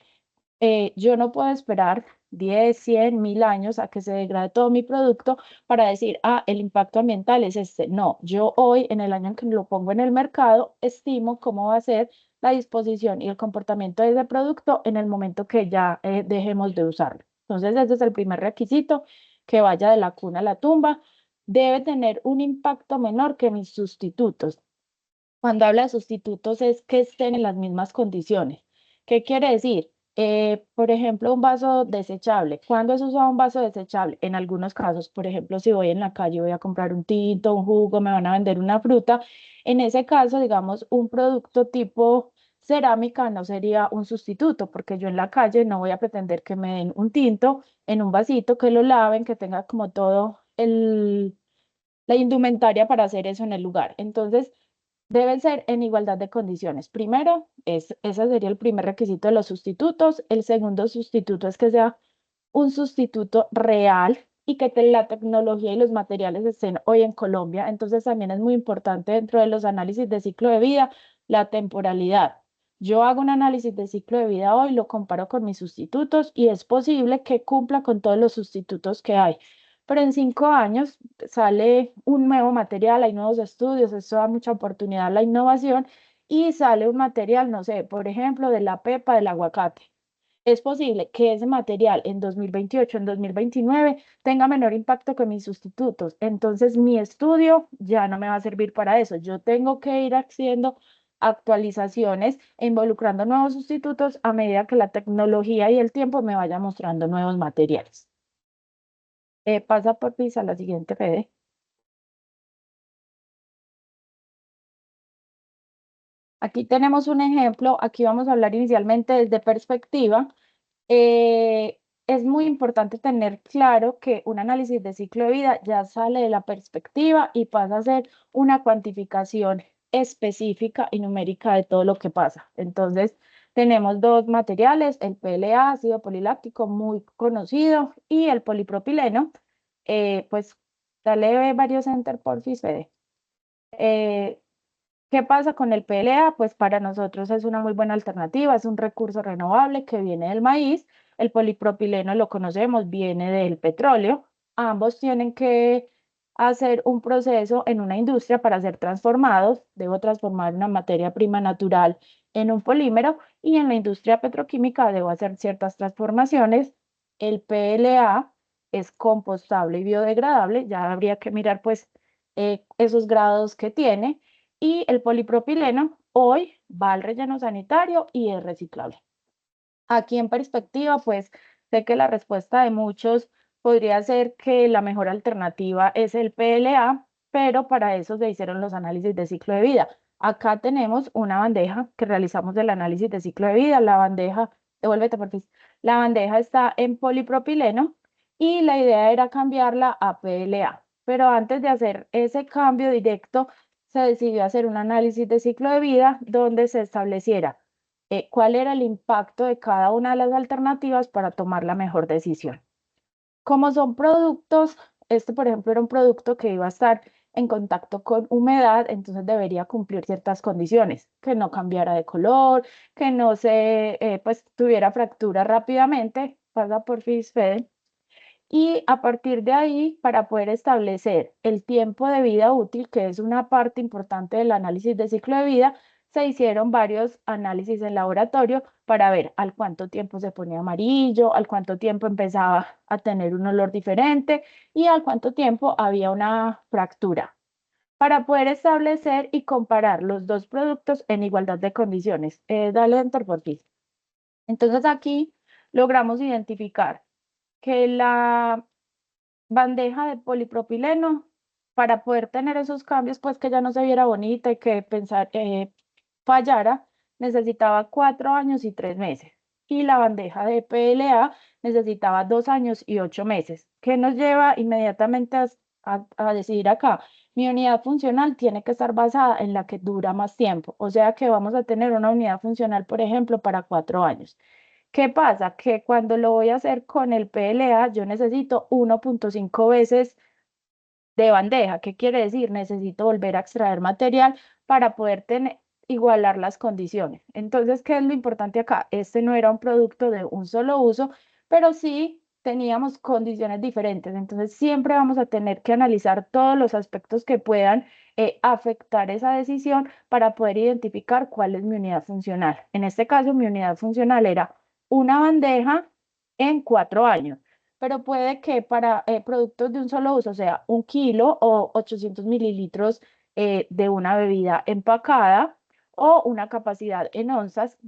Yo no puedo esperar 10, 100, 1000 años a que se degrade todo mi producto para decir, ah, el impacto ambiental es este. No, yo hoy, en el año en que lo pongo en el mercado, estimo cómo va a ser la disposición y el comportamiento de ese producto en el momento que ya dejemos de usarlo. Entonces, ese es el primer requisito, que vaya de la cuna a la tumba. Debe tener un impacto menor que mis sustitutos. Cuando habla de sustitutos es que estén en las mismas condiciones. ¿Qué quiere decir? Por ejemplo, un vaso desechable. ¿Cuándo es usado un vaso desechable? En algunos casos, por ejemplo, si voy en la calle, voy a comprar un tinto, un jugo, me van a vender una fruta. En ese caso, digamos, un producto tipo cerámica no sería un sustituto, porque yo en la calle no voy a pretender que me den un tinto en un vasito, que lo laven, que tenga como todo la indumentaria para hacer eso en el lugar. Entonces, deben ser en igualdad de condiciones. Primero, ese sería el primer requisito de los sustitutos. El segundo sustituto es que sea un sustituto real, y que la tecnología y los materiales estén hoy en Colombia. Entonces también es muy importante dentro de los análisis de ciclo de vida la temporalidad. Yo hago un análisis de ciclo de vida hoy, lo comparo con mis sustitutos y es posible que cumpla con todos los sustitutos que hay. Pero en 5 años sale un nuevo material, hay nuevos estudios, eso da mucha oportunidad a la innovación y sale un material, no sé, por ejemplo, de la pepa del aguacate. Es posible que ese material en 2028, en 2029, tenga menor impacto que mis sustitutos. Entonces, mi estudio ya no me va a servir para eso. Yo tengo que ir haciendo actualizaciones e involucrando nuevos sustitutos a medida que la tecnología y el tiempo me vaya mostrando nuevos materiales. Pasa por pisa la siguiente, Fede. Aquí tenemos un ejemplo. Aquí vamos a hablar inicialmente desde perspectiva. Es muy importante tener claro que un análisis de ciclo de vida ya sale de la perspectiva y pasa a ser una cuantificación específica y numérica de todo lo que pasa. Entonces, tenemos dos materiales, el PLA, ácido poliláctico, muy conocido, y el polipropileno. Pues, dale varios enter, porfis, Fede. ¿Qué pasa con el PLA? Pues para nosotros es una muy buena alternativa, es un recurso renovable que viene del maíz. El polipropileno lo conocemos, viene del petróleo. Ambos tienen que hacer un proceso en una industria para ser transformados. Debo transformar una materia prima natural en un polímero y en la industria petroquímica debo hacer ciertas transformaciones. El PLA es compostable y biodegradable, ya habría que mirar pues esos grados que tiene y el polipropileno hoy va al relleno sanitario y es reciclable. Aquí en perspectiva, pues sé que la respuesta de muchos podría ser que la mejor alternativa es el PLA, pero para eso se hicieron los análisis de ciclo de vida. Acá tenemos una bandeja que realizamos el análisis de ciclo de vida. La bandeja, devuélvete por favor. La bandeja está en polipropileno y la idea era cambiarla a PLA. Pero antes de hacer ese cambio directo, se decidió hacer un análisis de ciclo de vida donde se estableciera cuál era el impacto de cada una de las alternativas para tomar la mejor decisión. Como son productos, este por ejemplo era un producto que iba a estar en contacto con humedad, entonces debería cumplir ciertas condiciones, que no cambiara de color, que no se, pues tuviera fractura rápidamente, pasa por Fede. Y a partir de ahí, para poder establecer el tiempo de vida útil, que es una parte importante del análisis de ciclo de vida, se hicieron varios análisis en laboratorio para ver al cuánto tiempo se ponía amarillo, al cuánto tiempo empezaba a tener un olor diferente y al cuánto tiempo había una fractura, para poder establecer y comparar los dos productos en igualdad de condiciones. Dale enter por favor. Entonces aquí logramos identificar que la bandeja de polipropileno, para poder tener esos cambios, pues que ya no se viera bonita y que pensar, fallara, necesitaba 4 años y 3 meses. Y la bandeja de PLA necesitaba 2 años y 8 meses, que nos lleva inmediatamente a decidir acá. Mi unidad funcional tiene que estar basada en la que dura más tiempo, o sea que vamos a tener una unidad funcional, por ejemplo, para 4 años. ¿Qué pasa? Que cuando lo voy a hacer con el PLA, yo necesito 1.5 veces de bandeja. ¿Qué quiere decir? Necesito volver a extraer material para poder igualar las condiciones. Entonces, ¿qué es lo importante acá? Este no era un producto de un solo uso, pero sí teníamos condiciones diferentes. Entonces, siempre vamos a tener que analizar todos los aspectos que puedan afectar esa decisión para poder identificar cuál es mi unidad funcional. En este caso, mi unidad funcional era una bandeja en 4 años, pero puede que para productos de un solo uso, o sea, 1 kilo o 800 mililitros de una bebida empacada o una capacidad en onzas,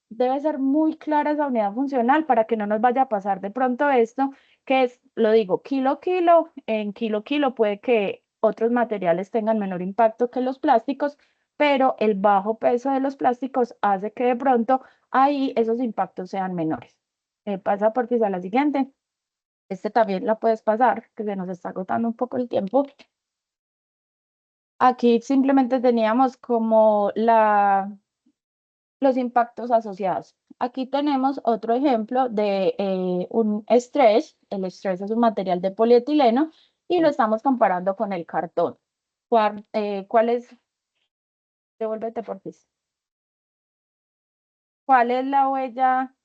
debe ser muy clara esa unidad funcional para que no nos vaya a pasar de pronto esto, que es, lo digo, kilo, en kilo puede que otros materiales tengan menor impacto que los plásticos, pero el bajo peso de los plásticos hace que de pronto ahí esos impactos sean menores. Pasa por a la siguiente. Este también la puedes pasar, que se nos está agotando un poco el tiempo. Aquí simplemente teníamos como los impactos asociados. Aquí tenemos otro ejemplo de un estrés. El estrés es un material de polietileno y lo estamos comparando con el cartón. ¿Cuál es? Devuélvete, por favor. ¿Cuál es la huella?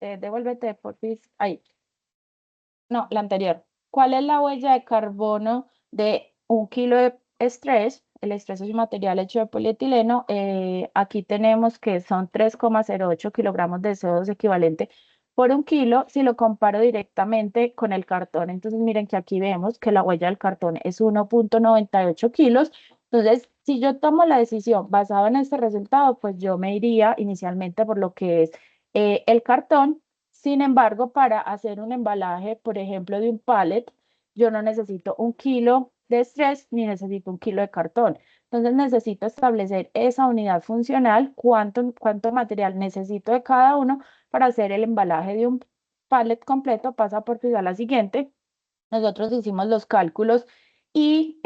Devuélvete, por favor. Ahí. No, la anterior. ¿Cuál es la huella de carbono de 1 kilo de estrés? El estrés es un material hecho de polietileno. Aquí tenemos que son 3,08 kilogramos de CO2 equivalente por 1 kilo. Si lo comparo directamente con el cartón, entonces miren que aquí vemos que la huella del cartón es 1,98 kilos. Entonces, si yo tomo la decisión basada en este resultado, pues yo me iría inicialmente por lo que es el cartón. Sin embargo, para hacer un embalaje, por ejemplo, de un pallet, yo no necesito 1 kilo de estrés ni necesito 1 kilo de cartón. Entonces necesito establecer esa unidad funcional, cuánto material necesito de cada uno para hacer el embalaje de un pallet completo. Pasa por a la siguiente. Nosotros hicimos los cálculos y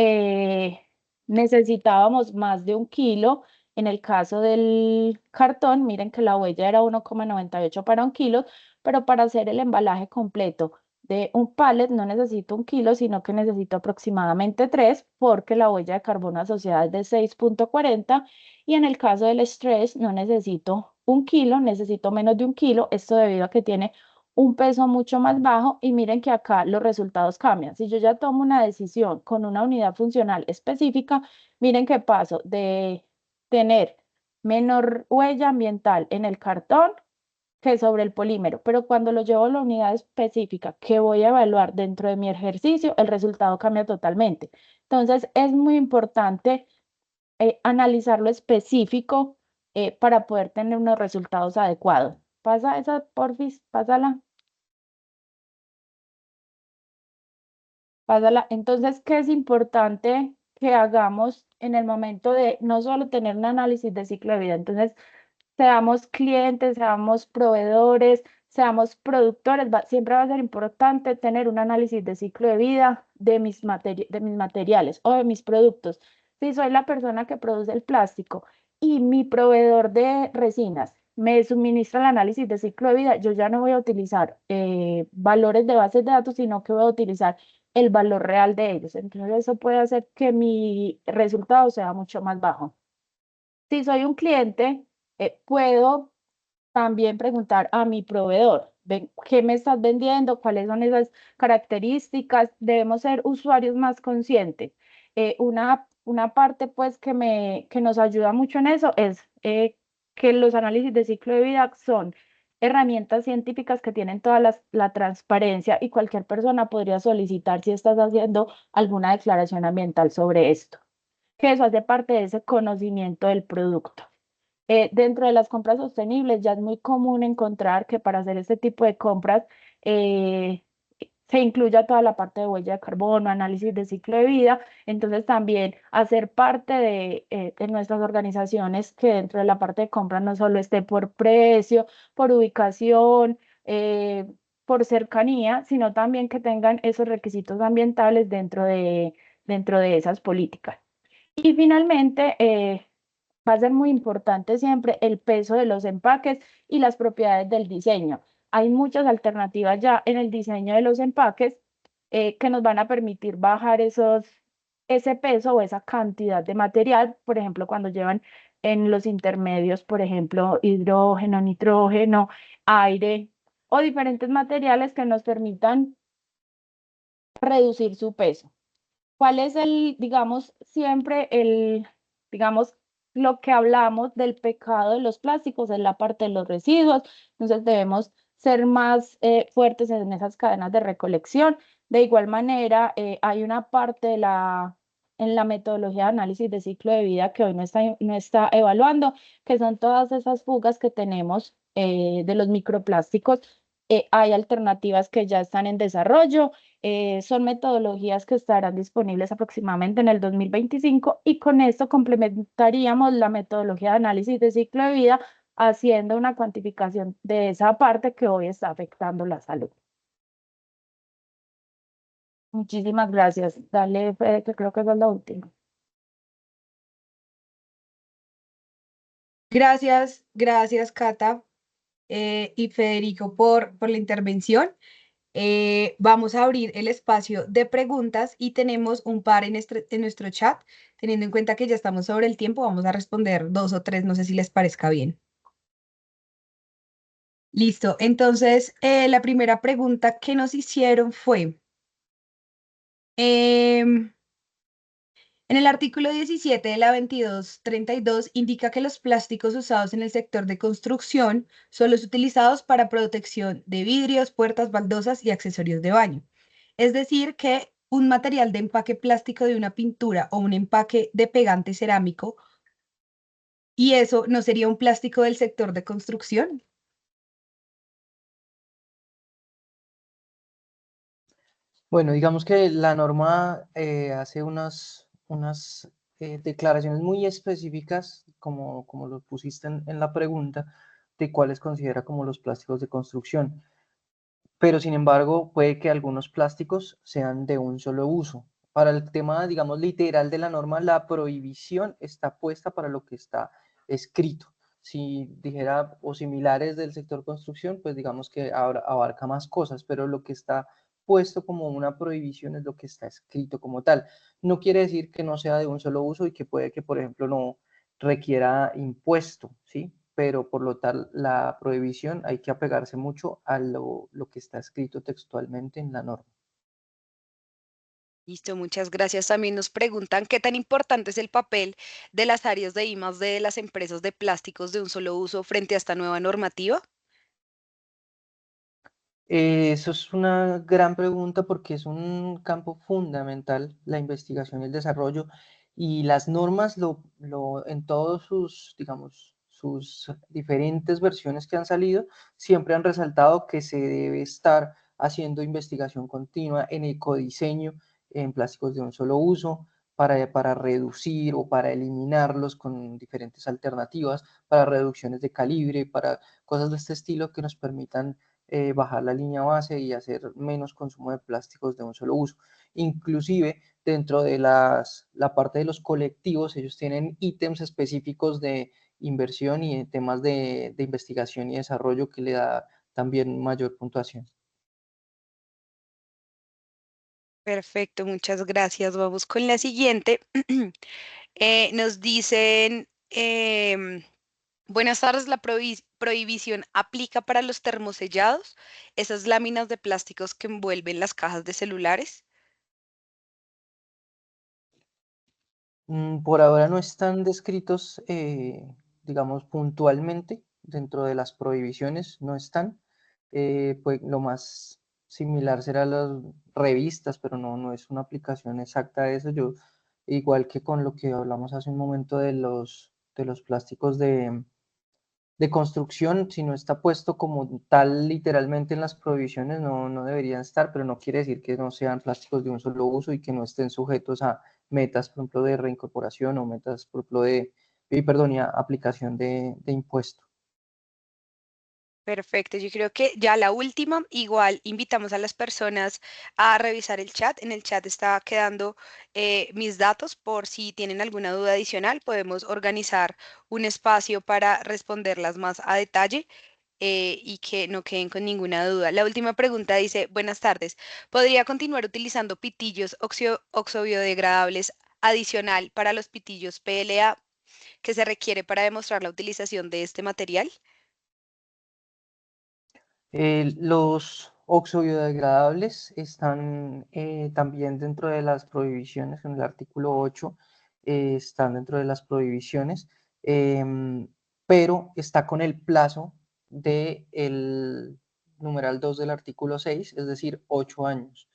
necesitábamos más de 1 kilo. En el caso del cartón, miren que la huella era 1,98 para 1 kilo, pero para hacer el embalaje completo de un pallet no necesito 1 kilo, sino que necesito aproximadamente 3, porque la huella de carbono asociada es de 6,40. Y en el caso del estrés no necesito 1 kilo, necesito menos de 1 kilo, esto debido a que tiene un peso mucho más bajo. Y miren que acá los resultados cambian. Si yo ya tomo una decisión con una unidad funcional específica, miren que paso de tener menor huella ambiental en el cartón que sobre el polímero, pero cuando lo llevo a la unidad específica que voy a evaluar dentro de mi ejercicio, el resultado cambia totalmente. Entonces, es muy importante analizar lo específico para poder tener unos resultados adecuados. Pasa esa, porfis, pásala. Pásala. Entonces, ¿qué es importante que hagamos en el momento de no solo tener un análisis de ciclo de vida? Entonces, seamos clientes, seamos proveedores, seamos productores, siempre va a ser importante tener un análisis de ciclo de vida de mis materiales o de mis productos. Si soy la persona que produce el plástico y mi proveedor de resinas me suministra el análisis de ciclo de vida, yo ya no voy a utilizar valores de bases de datos, sino que voy a utilizar el valor real de ellos. Entonces, eso puede hacer que mi resultado sea mucho más bajo. Si soy un cliente, puedo también preguntar a mi proveedor, ven, ¿qué me estás vendiendo? ¿Cuáles son esas características? Debemos ser usuarios más conscientes. Una parte pues que nos ayuda mucho en eso es que los análisis de ciclo de vida son herramientas científicas que tienen toda la transparencia, y cualquier persona podría solicitar si estás haciendo alguna declaración ambiental sobre esto, que eso hace parte de ese conocimiento del producto. Dentro de las compras sostenibles ya es muy común encontrar que para hacer este tipo de compras eh, se incluya toda la parte de huella de carbono, análisis de ciclo de vida. Entonces también hacer parte de nuestras organizaciones que dentro de la parte de compras no solo esté por precio, por ubicación, por cercanía, sino también que tengan esos requisitos ambientales dentro de esas políticas. Y finalmente, va a ser muy importante siempre el peso de los empaques y las propiedades del diseño. Hay muchas alternativas ya en el diseño de los empaques que nos van a permitir bajar ese peso o esa cantidad de material. Por ejemplo, cuando llevan en los intermedios, por ejemplo, hidrógeno, nitrógeno, aire o diferentes materiales que nos permitan reducir su peso. ¿Cuál es digamos, siempre digamos, lo que hablamos del pecado de los plásticos es la parte de los residuos? Entonces debemos ser más fuertes en esas cadenas de recolección. De igual manera, hay una parte en la metodología de análisis de ciclo de vida que hoy no está evaluando, que son todas esas fugas que tenemos de los microplásticos. Hay alternativas que ya están en desarrollo. Son metodologías que estarán disponibles aproximadamente en el 2025, y con esto complementaríamos la metodología de análisis de ciclo de vida haciendo una cuantificación de esa parte que hoy está afectando la salud. Muchísimas gracias. Dale, Fede, que creo que es la última. Gracias, Cata, y Federico por la intervención. Vamos a abrir el espacio de preguntas y tenemos un par en nuestro chat. Teniendo en cuenta que ya estamos sobre el tiempo, vamos a responder dos o tres, no sé si les parezca bien. Listo, entonces la primera pregunta que nos hicieron fue, em, en el artículo 17 de la 2232 indica que los plásticos usados en el sector de construcción son los utilizados para protección de vidrios, puertas, baldosas y accesorios de baño. Es decir, que un material de empaque plástico de una pintura o un empaque de pegante cerámico, y eso no sería un plástico del sector de construcción. Bueno, digamos que la norma hace unas declaraciones muy específicas, como lo pusiste en la pregunta, de cuáles considera como los plásticos de construcción. Pero sin embargo, puede que algunos plásticos sean de un solo uso. Para el tema, digamos, literal de la norma, la prohibición está puesta para lo que está escrito. Si dijera o similares del sector construcción, pues digamos que abarca más cosas, pero lo que está puesto como una prohibición es lo que está escrito como tal. No quiere decir que no sea de un solo uso y que puede que, por ejemplo, no requiera impuesto, ¿sí? Pero por lo tal, la prohibición hay que apegarse mucho a lo que está escrito textualmente en la norma. Listo, muchas gracias. También nos preguntan qué tan importante es el papel de las áreas de I+D de las empresas de plásticos de un solo uso frente a esta nueva normativa. Eso es una gran pregunta porque es un campo fundamental, la investigación y el desarrollo, y las normas en todos sus, digamos, sus diferentes versiones que han salido, siempre han resaltado que se debe estar haciendo investigación continua en ecodiseño en plásticos de un solo uso, para reducir o para eliminarlos con diferentes alternativas, para reducciones de calibre, para cosas de este estilo que nos permitan bajar la línea base y hacer menos consumo de plásticos de un solo uso. Inclusive dentro de la parte de los colectivos, ellos tienen ítems específicos de inversión y temas de investigación y desarrollo que le da también mayor puntuación. Perfecto, muchas gracias. Vamos con la siguiente. Nos dicen, buenas tardes, la prohibición aplica para los termosellados, esas láminas de plásticos que envuelven las cajas de celulares. Por ahora no están descritos, digamos, puntualmente dentro de las prohibiciones, no están. Pues lo más similar será las revistas, pero no es una aplicación exacta de eso. Yo, igual que con lo que hablamos hace un momento de los plásticos de construcción, si no está puesto como tal literalmente en las prohibiciones, no deberían estar, pero no quiere decir que no sean plásticos de un solo uso y que no estén sujetos a metas, por ejemplo, de reincorporación o metas, por ejemplo, perdón, y a aplicación de impuesto. Perfecto, yo creo que ya la última, igual invitamos a las personas a revisar el chat. En el chat está quedando mis datos por si tienen alguna duda adicional. Podemos organizar un espacio para responderlas más a detalle y que no queden con ninguna duda. La última pregunta dice, buenas tardes, ¿podría continuar utilizando pitillos oxo-biodegradables adicional para los pitillos PLA que se requiere para demostrar la utilización de este material? Los oxo-biodegradables están también dentro de las prohibiciones, en el artículo 8 están dentro de las prohibiciones, pero está con el plazo del numeral 2 del artículo 6, es decir, 8 años.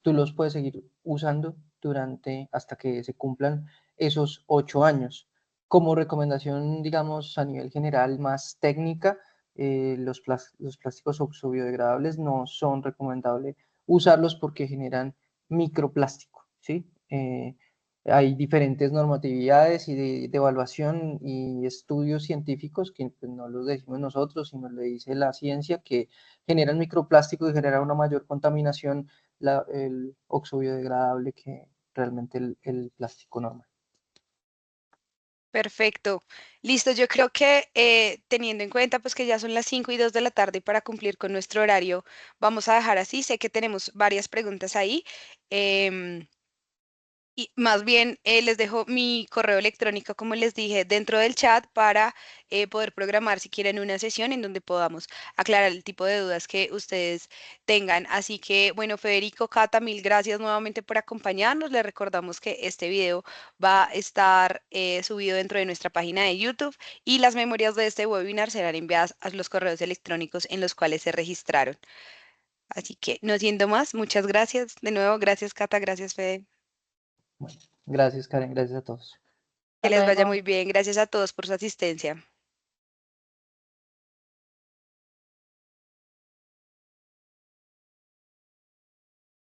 Tú los puedes seguir usando hasta que se cumplan esos 8 años. Como recomendación, digamos, a nivel general más técnica, los plásticos oxo-biodegradables no son recomendables usarlos porque generan microplástico, ¿sí? Hay diferentes normatividades y de evaluación y estudios científicos que pues, no los decimos nosotros, sino lo dice la ciencia, que generan microplástico y generan una mayor contaminación el óxido biodegradable que realmente el plástico normal. Perfecto. Listo, yo creo que teniendo en cuenta pues que ya son las 5:02 de la tarde y para cumplir con nuestro horario, vamos a dejar así. Sé que tenemos varias preguntas ahí. em, Y más bien les dejo mi correo electrónico, como les dije, dentro del chat para poder programar si quieren una sesión en donde podamos aclarar el tipo de dudas que ustedes tengan. Así que, bueno, Federico, Cata, mil gracias nuevamente por acompañarnos. Les recordamos que este video va a estar subido dentro de nuestra página de YouTube y las memorias de este webinar serán enviadas a los correos electrónicos en los cuales se registraron. Así que, no siendo más, muchas gracias. De nuevo, gracias, Cata, gracias, Fede. Bueno, gracias, Karen, gracias a todos. Que Hasta les vaya luego. muy bien. Gracias a todos por su asistencia.